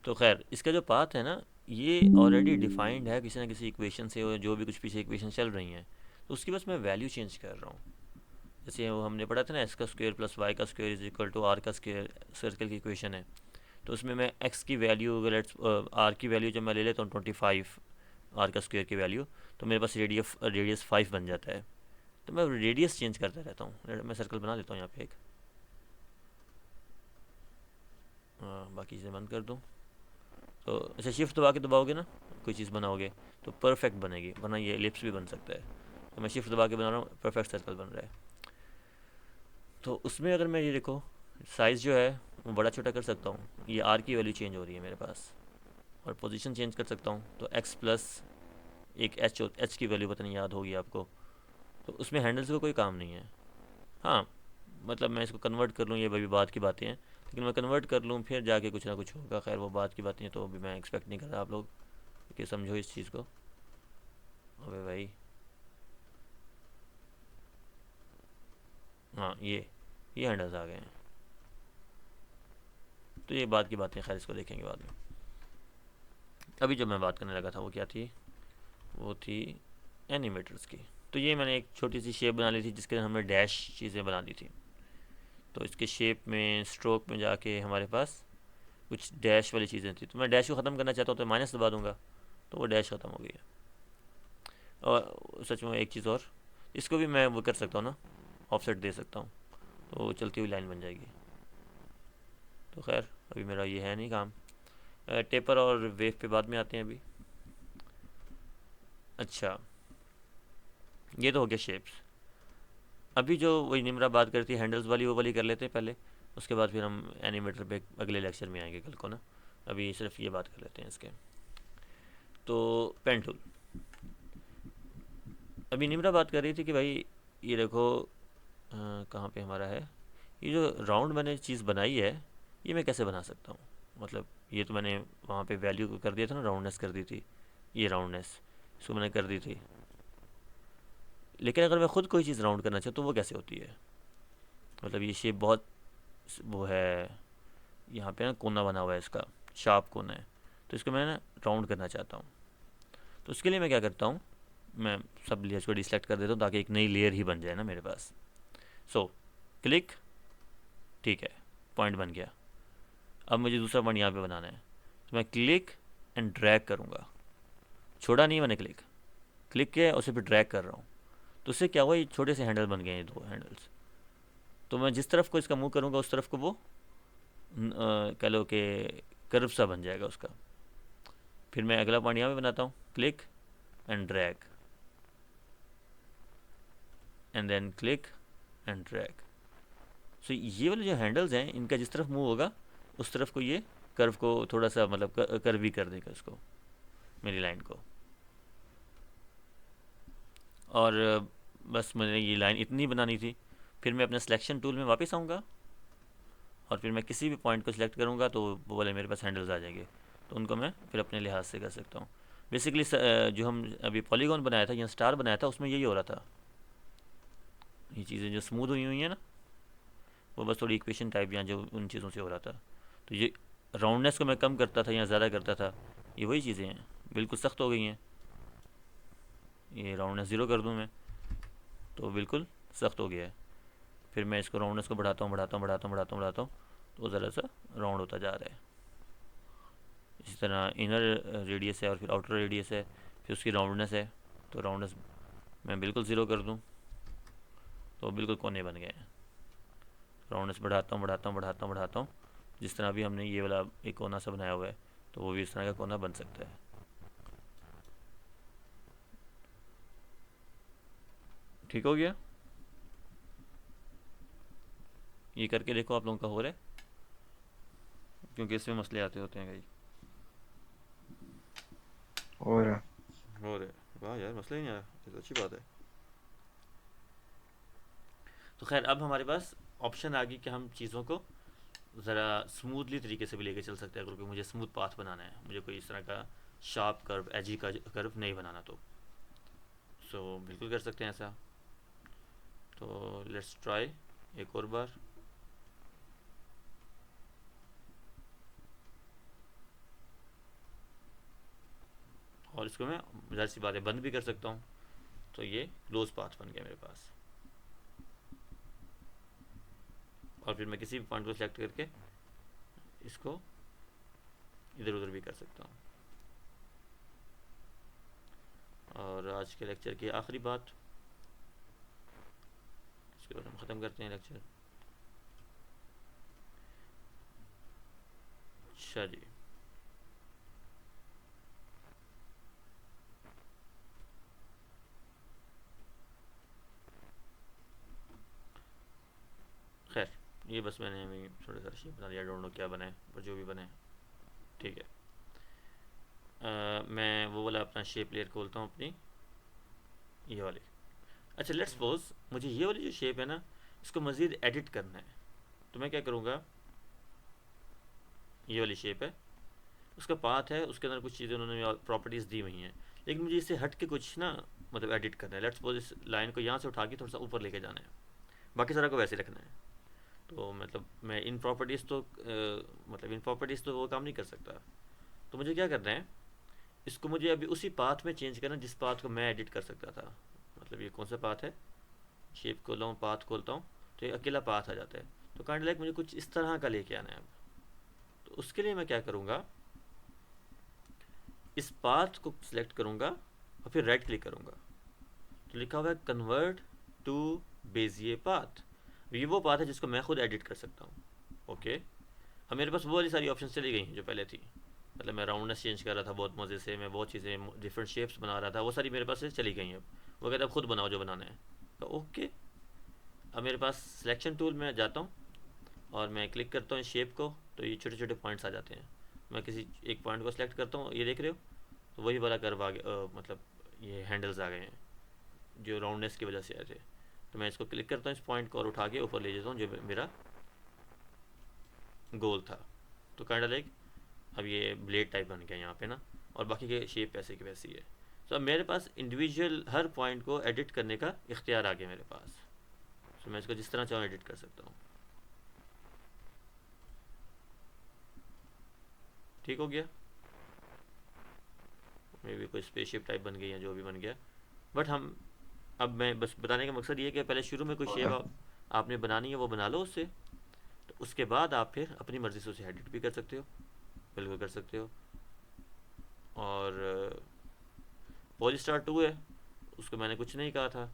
तो खैर इसका जो पाथ है ना, ये ऑलरेडी डिफाइंड है किसी ना किसी इक्वेशन से, और जो भी कुछ पीछे इक्वेशन चल रही हैं, तो उसकी बस मैं वैल्यू चेंज कर रहा हूँ। जैसे वो हमने पढ़ा था ना, एस का स्क्वायर प्लस वाई का square is equal to R का स्क्वायर, सर्कल की इक्वेशन है। तो उसमें मैं एक्स की वैल्यू, अगर लेट्स आर की वैल्यू जब मैं ले लेता हूँ 25, आर का स्क्वायर की वैल्यू, तो मेरे पास रेडियस 5 बन जाता है। तो मैं रेडियस चेंज करता रहता हूँ। मैं सर्कल बना लेता हूँ यहाँ पे एक, बाकी चीज़ें बंद कर दूँ। तो अच्छा, शिफ्ट दबा के दबाओगे ना कोई चीज़ बनाओगे तो परफेक्ट बनेगी, वरना ये एलिप्स भी बन सकता है। तो मैं शिफ्ट दबा के बना रहा हूँ, परफेक्ट सर्कल बन रहा है। तो उसमें अगर मैं ये देखो, साइज़ जो है वो बड़ा छोटा कर सकता हूँ, ये आर की वैल्यू चेंज हो रही है मेरे पास, और पोजीशन चेंज कर सकता हूँ। तो एक्स प्लस एक एच की वैल्यू पता नहीं याद होगी आपको, तो उसमें हैंडल्स का कोई काम नहीं है। हाँ, मतलब मैं इसको कन्वर्ट कर लूँ, ये भी बात की बातें हैं, लेकिन मैं कन्वर्ट कर लूँ फिर जाके कुछ ना कुछ होगा। खैर वो बात की बातें हैं, तो अभी मैं एक्सपेक्ट नहीं कर रहा आप लोग कि समझो इस चीज़ को। अबे भाई, हाँ ये हैंडल्स आ गए हैं। तो ये बात की बातें, खैर इसको देखेंगे बाद में। अभी जो मैं बात करने लगा था वो क्या थी? वो थी एनिमेटर्स की। तो ये मैंने एक छोटी सी शेप बना ली थी जिसके हमने डैश चीज़ें बना दी थी। तो इसके शेप में, स्ट्रोक में जाके हमारे पास कुछ डैश वाली चीज़ें थी, तो मैं डैश को ख़त्म करना चाहता हूँ तो माइनस दबा दूंगा, तो वो डैश ख़त्म हो गई है। और सच में एक चीज़ और, इसको भी मैं वो कर सकता हूँ ना, ऑफसेट दे सकता हूँ, तो वो चलती हुई लाइन बन जाएगी। तो खैर अभी मेरा ये है नहीं काम। टेपर और वेव पे बाद में आते हैं अभी। अच्छा, ये तो हो गया शेप्स। अभी जो वही निम्रा बात करती है हैंडल्स वाली, वो वाली कर लेते हैं पहले, उसके बाद फिर हम एनिमेटर पे अगले लेक्चर में आएंगे कल को ना। अभी सिर्फ ये बात कर लेते हैं इसके। तो पेन टूल, अभी निम्रा बात कर रही थी कि भाई ये देखो, कहाँ पे हमारा है ये जो राउंड मैंने चीज़ बनाई है, ये मैं कैसे बना सकता हूँ? मतलब ये तो मैंने वहाँ पे वैल्यू को कर दिया था ना, राउंडनेस कर दी थी, ये राउंडनेस इसको मैंने कर दी थी, लेकिन अगर मैं ख़ुद कोई चीज़ राउंड करना चाहूँ तो वो कैसे होती है? मतलब ये शेप बहुत वो है, यहाँ पे ना कोना बना हुआ है इसका, शार्प कोना है, तो इसको मैं ना राउंड करना चाहता हूँ। तो उसके लिए मैं क्या करता हूँ, मैं सब लेयर्स को डिसेलेक्ट कर देता हूँ ताकि एक नई लेयर ही बन जाए ना मेरे पास। सो क्लिक, ठीक है, पॉइंट बन गया। अब मुझे दूसरा पॉइंट यहाँ पे बनाना है, तो मैं क्लिक एंड ड्रैग करूँगा। छोड़ा नहीं मैंने, क्लिक क्लिक किया और उसे फिर ड्रैग कर रहा हूँ। तो उससे क्या हुआ, ये छोटे से हैंडल बन गए हैं, ये दो हैंडल्स। तो मैं जिस तरफ को इसका मुँह करूँगा उस तरफ को वो कह लो कि कर्व सा बन जाएगा उसका। फिर मैं अगला पॉइंट यहाँ पे बनाता हूँ, click and drag, and then click and drag. So ये वाले जो हैंडल्स हैं, इनका जिस तरफ मुँह होगा उस तरफ को ये कर्व को थोड़ा सा मतलब कर्व भी कर देगा इसको, मेरी लाइन को। और बस मैंने ये लाइन इतनी बनानी थी। फिर मैं अपने सिलेक्शन टूल में वापस आऊँगा और फिर मैं किसी भी पॉइंट को सिलेक्ट करूँगा तो वो वाले मेरे पास हैंडल्स आ जाएंगे, तो उनको मैं फिर अपने लिहाज से कर सकता हूँ। बेसिकली जो हम अभी पॉलीगॉन बनाया था या स्टार बनाया था उसमें यही हो रहा था। ये चीज़ें जो स्मूथ हुई हुई हैं ना, वो बस थोड़ी इक्वेशन टाइप यहाँ जो उन चीज़ों से हो रहा था। तो ये राउंडनेस को मैं कम करता था या ज़्यादा करता था, ये वही चीज़ें हैं, बिल्कुल सख्त हो गई हैं। ये राउंडनेस ज़ीरो कर दूँ मैं तो बिल्कुल सख्त हो गया है। फिर मैं इसको राउंडनेस को बढ़ाता हूँ बढ़ाता हूँ बढ़ाता हूँ बढ़ाता हूँ बढ़ाता हूँ, तो ज़रा सा राउंड होता जा रहा है। इसी तरह इनर रेडियस है और फिर आउटर रेडियस है, फिर उसकी राउंडनेस है। तो राउंडनेस मैं बिल्कुल ज़ीरो कर दूँ तो बिल्कुल कोने बन गए हैं। राउंडनेस बढ़ाता हूँ बढ़ाता हूँ बढ़ाता हूँ बढ़ाता हूँ, जिस तरह भी हमने ये वाला एक कोना सा बनाया हुआ है, तो वो भी इस तरह का कोना बन सकता है। ठीक हो गया? ये करके देखो आप लोगों का हो रहा है, क्योंकि इसमें मसले आते होते हैं कई। और हो रहा है? वाह यार, मसला ही नहीं आया, ये तो अच्छी बात है। तो खैर अब हमारे पास ऑप्शन आ गई कि हम चीज़ों को ज़रा स्मूथली तरीके से भी लेके चल सकते हैं। अगर कोई मुझे स्मूथ पाथ बनाना है, मुझे कोई इस तरह का शार्प कर्व एजी का कर्व नहीं बनाना, तो सो बिल्कुल कर सकते हैं ऐसा। तो लेट्स ट्राई एक और बार। और इसको मैं ज़ाहिर सी बात है बंद भी कर सकता हूँ, तो ये क्लोज पाथ बन गया मेरे पास। और फिर मैं किसी भी पॉइंट को सिलेक्ट करके इसको इधर उधर भी कर सकता हूँ। और आज के लेक्चर की आखिरी बात, इसके बाद हम ख़त्म करते हैं लेक्चर। अच्छा जी, खैर ये बस मैंने अभी थोड़ा सा शेप बना दिया, डोंट नो क्या बनाए, पर जो भी बने ठीक है। मैं वो वाला अपना शेप लेयर खोलता हूँ अपनी, ये वाली। अच्छा लेट्स सपोज मुझे ये वाली जो शेप है ना, इसको मज़ीद एडिट करना है, तो मैं क्या करूँगा, ये वाली शेप है, उसका पाथ है, उसके अंदर कुछ चीज़ें उन्होंने प्रॉपर्टीज़ दी हुई हैं, लेकिन मुझे इससे हट के कुछ ना मतलब एडिट करना है। लेट्स सपोज इस लाइन को यहाँ से उठा के थोड़ा सा ऊपर लेके जाना है, बाकी सारा को वैसे रखना है। तो मतलब मैं इन प्रॉपर्टीज़ तो मतलब इन प्रॉपर्टीज़ तो वो काम नहीं कर सकता। तो मुझे क्या करना है, इसको मुझे अभी उसी पाथ में चेंज करना जिस पाथ को मैं एडिट कर सकता था। मतलब ये कौन सा पाथ है, शेप खोलता हूँ पाथ खोलता हूँ, तो एक अकेला पाथ आ जाता है। तो काइंड लाइक मुझे कुछ इस तरह का लेके आना है अब। तो उसके लिए मैं क्या करूँगा, इस पाथ को सिलेक्ट करूँगा और फिर राइट क्लिक करूँगा, तो लिखा हुआ है कन्वर्ट टू बेजियर पाथ। ये वो पाथ है जिसको मैं खुद एडिट कर सकता हूँ। ओके, अब मेरे पास वो वाली सारी ऑप्शन चली गई हैं जो पहले थी। मतलब मैं राउंडनेस चेंज कर रहा था बहुत मज़े से, मैं बहुत चीज़ें डिफरेंट शेप्स बना रहा था, वो सारी मेरे पास से चली गई हैं। अब वो कहता है खुद बनाओ जो बनाना है। तो ओके, अब मेरे पास सिलेक्शन टूल में जाता हूँ और मैं क्लिक करता हूँ इस शेप को, तो ये छोटे छोटे पॉइंट्स आ जाते हैं। मैं किसी एक पॉइंट को सिलेक्ट करता हूँ, ये देख रहे हो, तो वही वाला कर्व आ गया, मतलब ये हैंडल्स आ गए हैं जो राउंडनेस की वजह से आए थे। तो मैं इसको क्लिक करता हूँ इस पॉइंट को और उठा के ऊपर ले जाता हूँ, जो मेरा गोल था। तो काइंड लाइक अब ये ब्लेड टाइप बन गया यहाँ पे ना, और बाकी के शेप ऐसे की वैसी है। तो अब मेरे पास इंडिविजुअल हर पॉइंट को एडिट करने का इख्तियार आ गया मेरे पास। तो मैं इसको जिस तरह चाहूँ एडिट कर सकता हूँ। ठीक हो गया, मे भी कोई स्पेसशिप टाइप बन गई है, जो भी बन गया। बट हम, अब मैं बस बताने का मकसद ये है कि पहले शुरू में कोई शेप आपने बनानी है वो बना लो उससे, तो उसके बाद आप फिर अपनी मर्ज़ी से उसे एडिट भी कर सकते हो, बिल्कुल कर सकते हो। और पॉलीस्टार 2 है, उसको मैंने कुछ नहीं कहा था,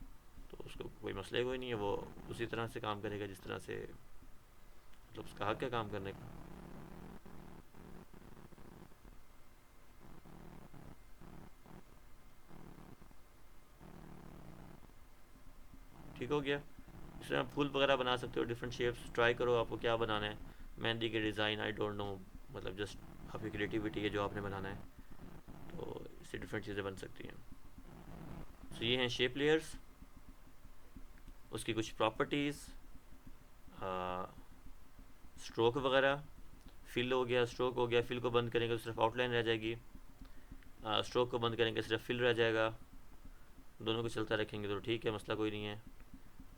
तो उसको कोई मसले कोई नहीं है, वो उसी तरह से काम करेगा जिस तरह से मतलब उसका हक है काम करने का। ठीक हो गया। इस तरह आप फूल वगैरह बना सकते हो, डिफरेंट शेप्स ट्राई करो आपको क्या बनाना है। मेहंदी के डिज़ाइन आई डोंट नो, मतलब जस्ट आपकी क्रिएटिविटी है जो आपने बनाना है, तो इससे डिफरेंट चीज़ें बन सकती हैं। सो ये हैं शेप लेयर्स, उसकी कुछ प्रॉपर्टीज़, स्ट्रोक वगैरह, फिल हो गया, स्ट्रोक हो गया, फिल को बंद करेंगे तो सिर्फ आउटलाइन रह जाएगी। स्ट्रोक को बंद करेंगे सिर्फ फिल रह जाएगा। दोनों को चलता रखेंगे तो ठीक है, मसला कोई नहीं है।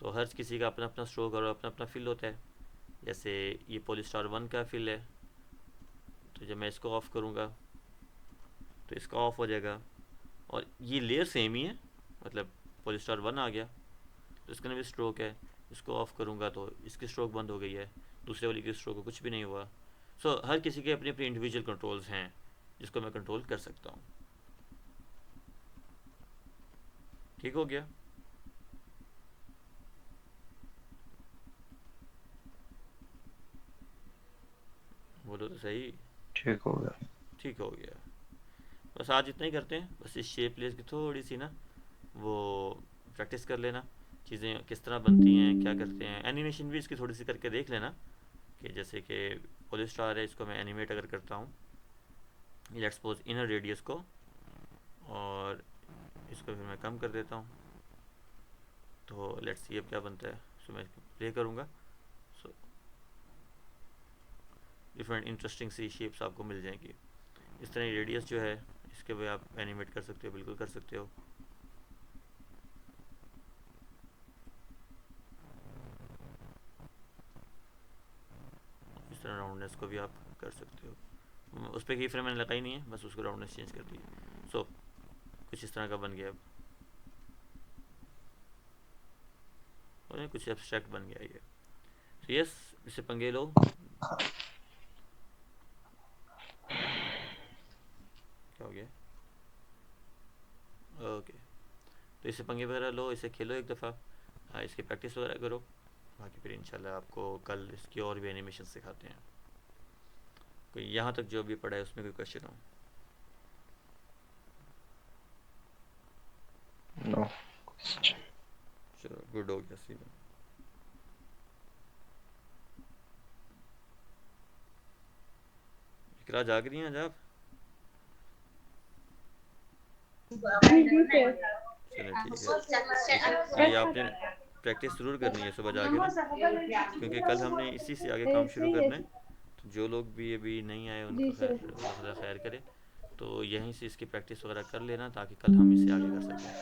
तो हर किसी का अपना अपना स्ट्रोक और अपना अपना फिल होता है। जैसे ये पोलिस्टार 1 का फिल है, तो जब मैं इसको ऑफ़ करूँगा तो इसका ऑफ़ हो जाएगा। और ये लेयर सेम ही है, मतलब पोलिस्टार 1 आ गया तो इसका भी स्ट्रोक है। इसको ऑफ़ करूँगा तो इसकी स्ट्रोक बंद हो गई है, दूसरे वाली की स्ट्रोक को कुछ भी नहीं हुआ। सो हर किसी के अपने अपने इंडिविजुअल कंट्रोल्स हैं जिसको मैं कंट्रोल कर सकता हूँ। ठीक हो गया? बोलो तो सही। ठीक हो गया। ठीक हो गया। बस आज इतना ही करते हैं, बस इस शेप लेस की थोड़ी सी ना वो प्रैक्टिस कर लेना, चीज़ें किस तरह बनती हैं, क्या करते हैं। एनिमेशन भी इसकी थोड़ी सी करके देख लेना, कि जैसे कि पोलिस्टार है, इसको मैं एनिमेट अगर करता हूँ, लेट्स सपोज इनर रेडियस को, और इसको फिर मैं कम कर देता हूँ, तो लेट्स सी अब क्या बनता है। सो मैं प्ले करूँगा, सो डिफरेंट इंटरेस्टिंग सी शेप्स आपको मिल जाएंगी। इस तरह रेडियस जो है इसके भी आप एनिमेट कर सकते हो, बिल्कुल कर सकते हो। इस तरह राउंडनेस को भी आप कर सकते हो। उस पर की फ्रेम मैंने लगाई नहीं है, बस उसको राउंडनेस चेंज कर दी। सो कुछ इस तरह का बन गया अब, और कुछ एब्स्ट्रैक्ट बन गया ये। तो यस, इससे पंगे लो। क्या हो गया? ओके, तो इससे पंगे वगैरह लो, इसे खेलो एक दफ़ा, इसकी प्रैक्टिस वगैरह करो। बाकी फिर इंशाल्लाह आपको कल इसकी और भी एनिमेशन सिखाते हैं। कोई यहाँ तक जो भी पढ़ा है उसमें कोई क्वेश्चन हो? नो। चलो गुड हो गया सीधा। इकरा जाग रही हैं आज आप? जी जी सर। चलें ठीक है, तो ये आपने प्रैक्टिस ज़रूर करनी है सुबह जाके ना, क्योंकि कल हमने इसी से आगे काम शुरू सही है करना है। तो जो लोग भी अभी नहीं आए जी उनका खैर, सर। अल्लाह ताला खैर करे। तो यहीं से इसकी प्रैक्टिस वगैरह कर लेना, ताकि कल हम इसे आगे कर सकें।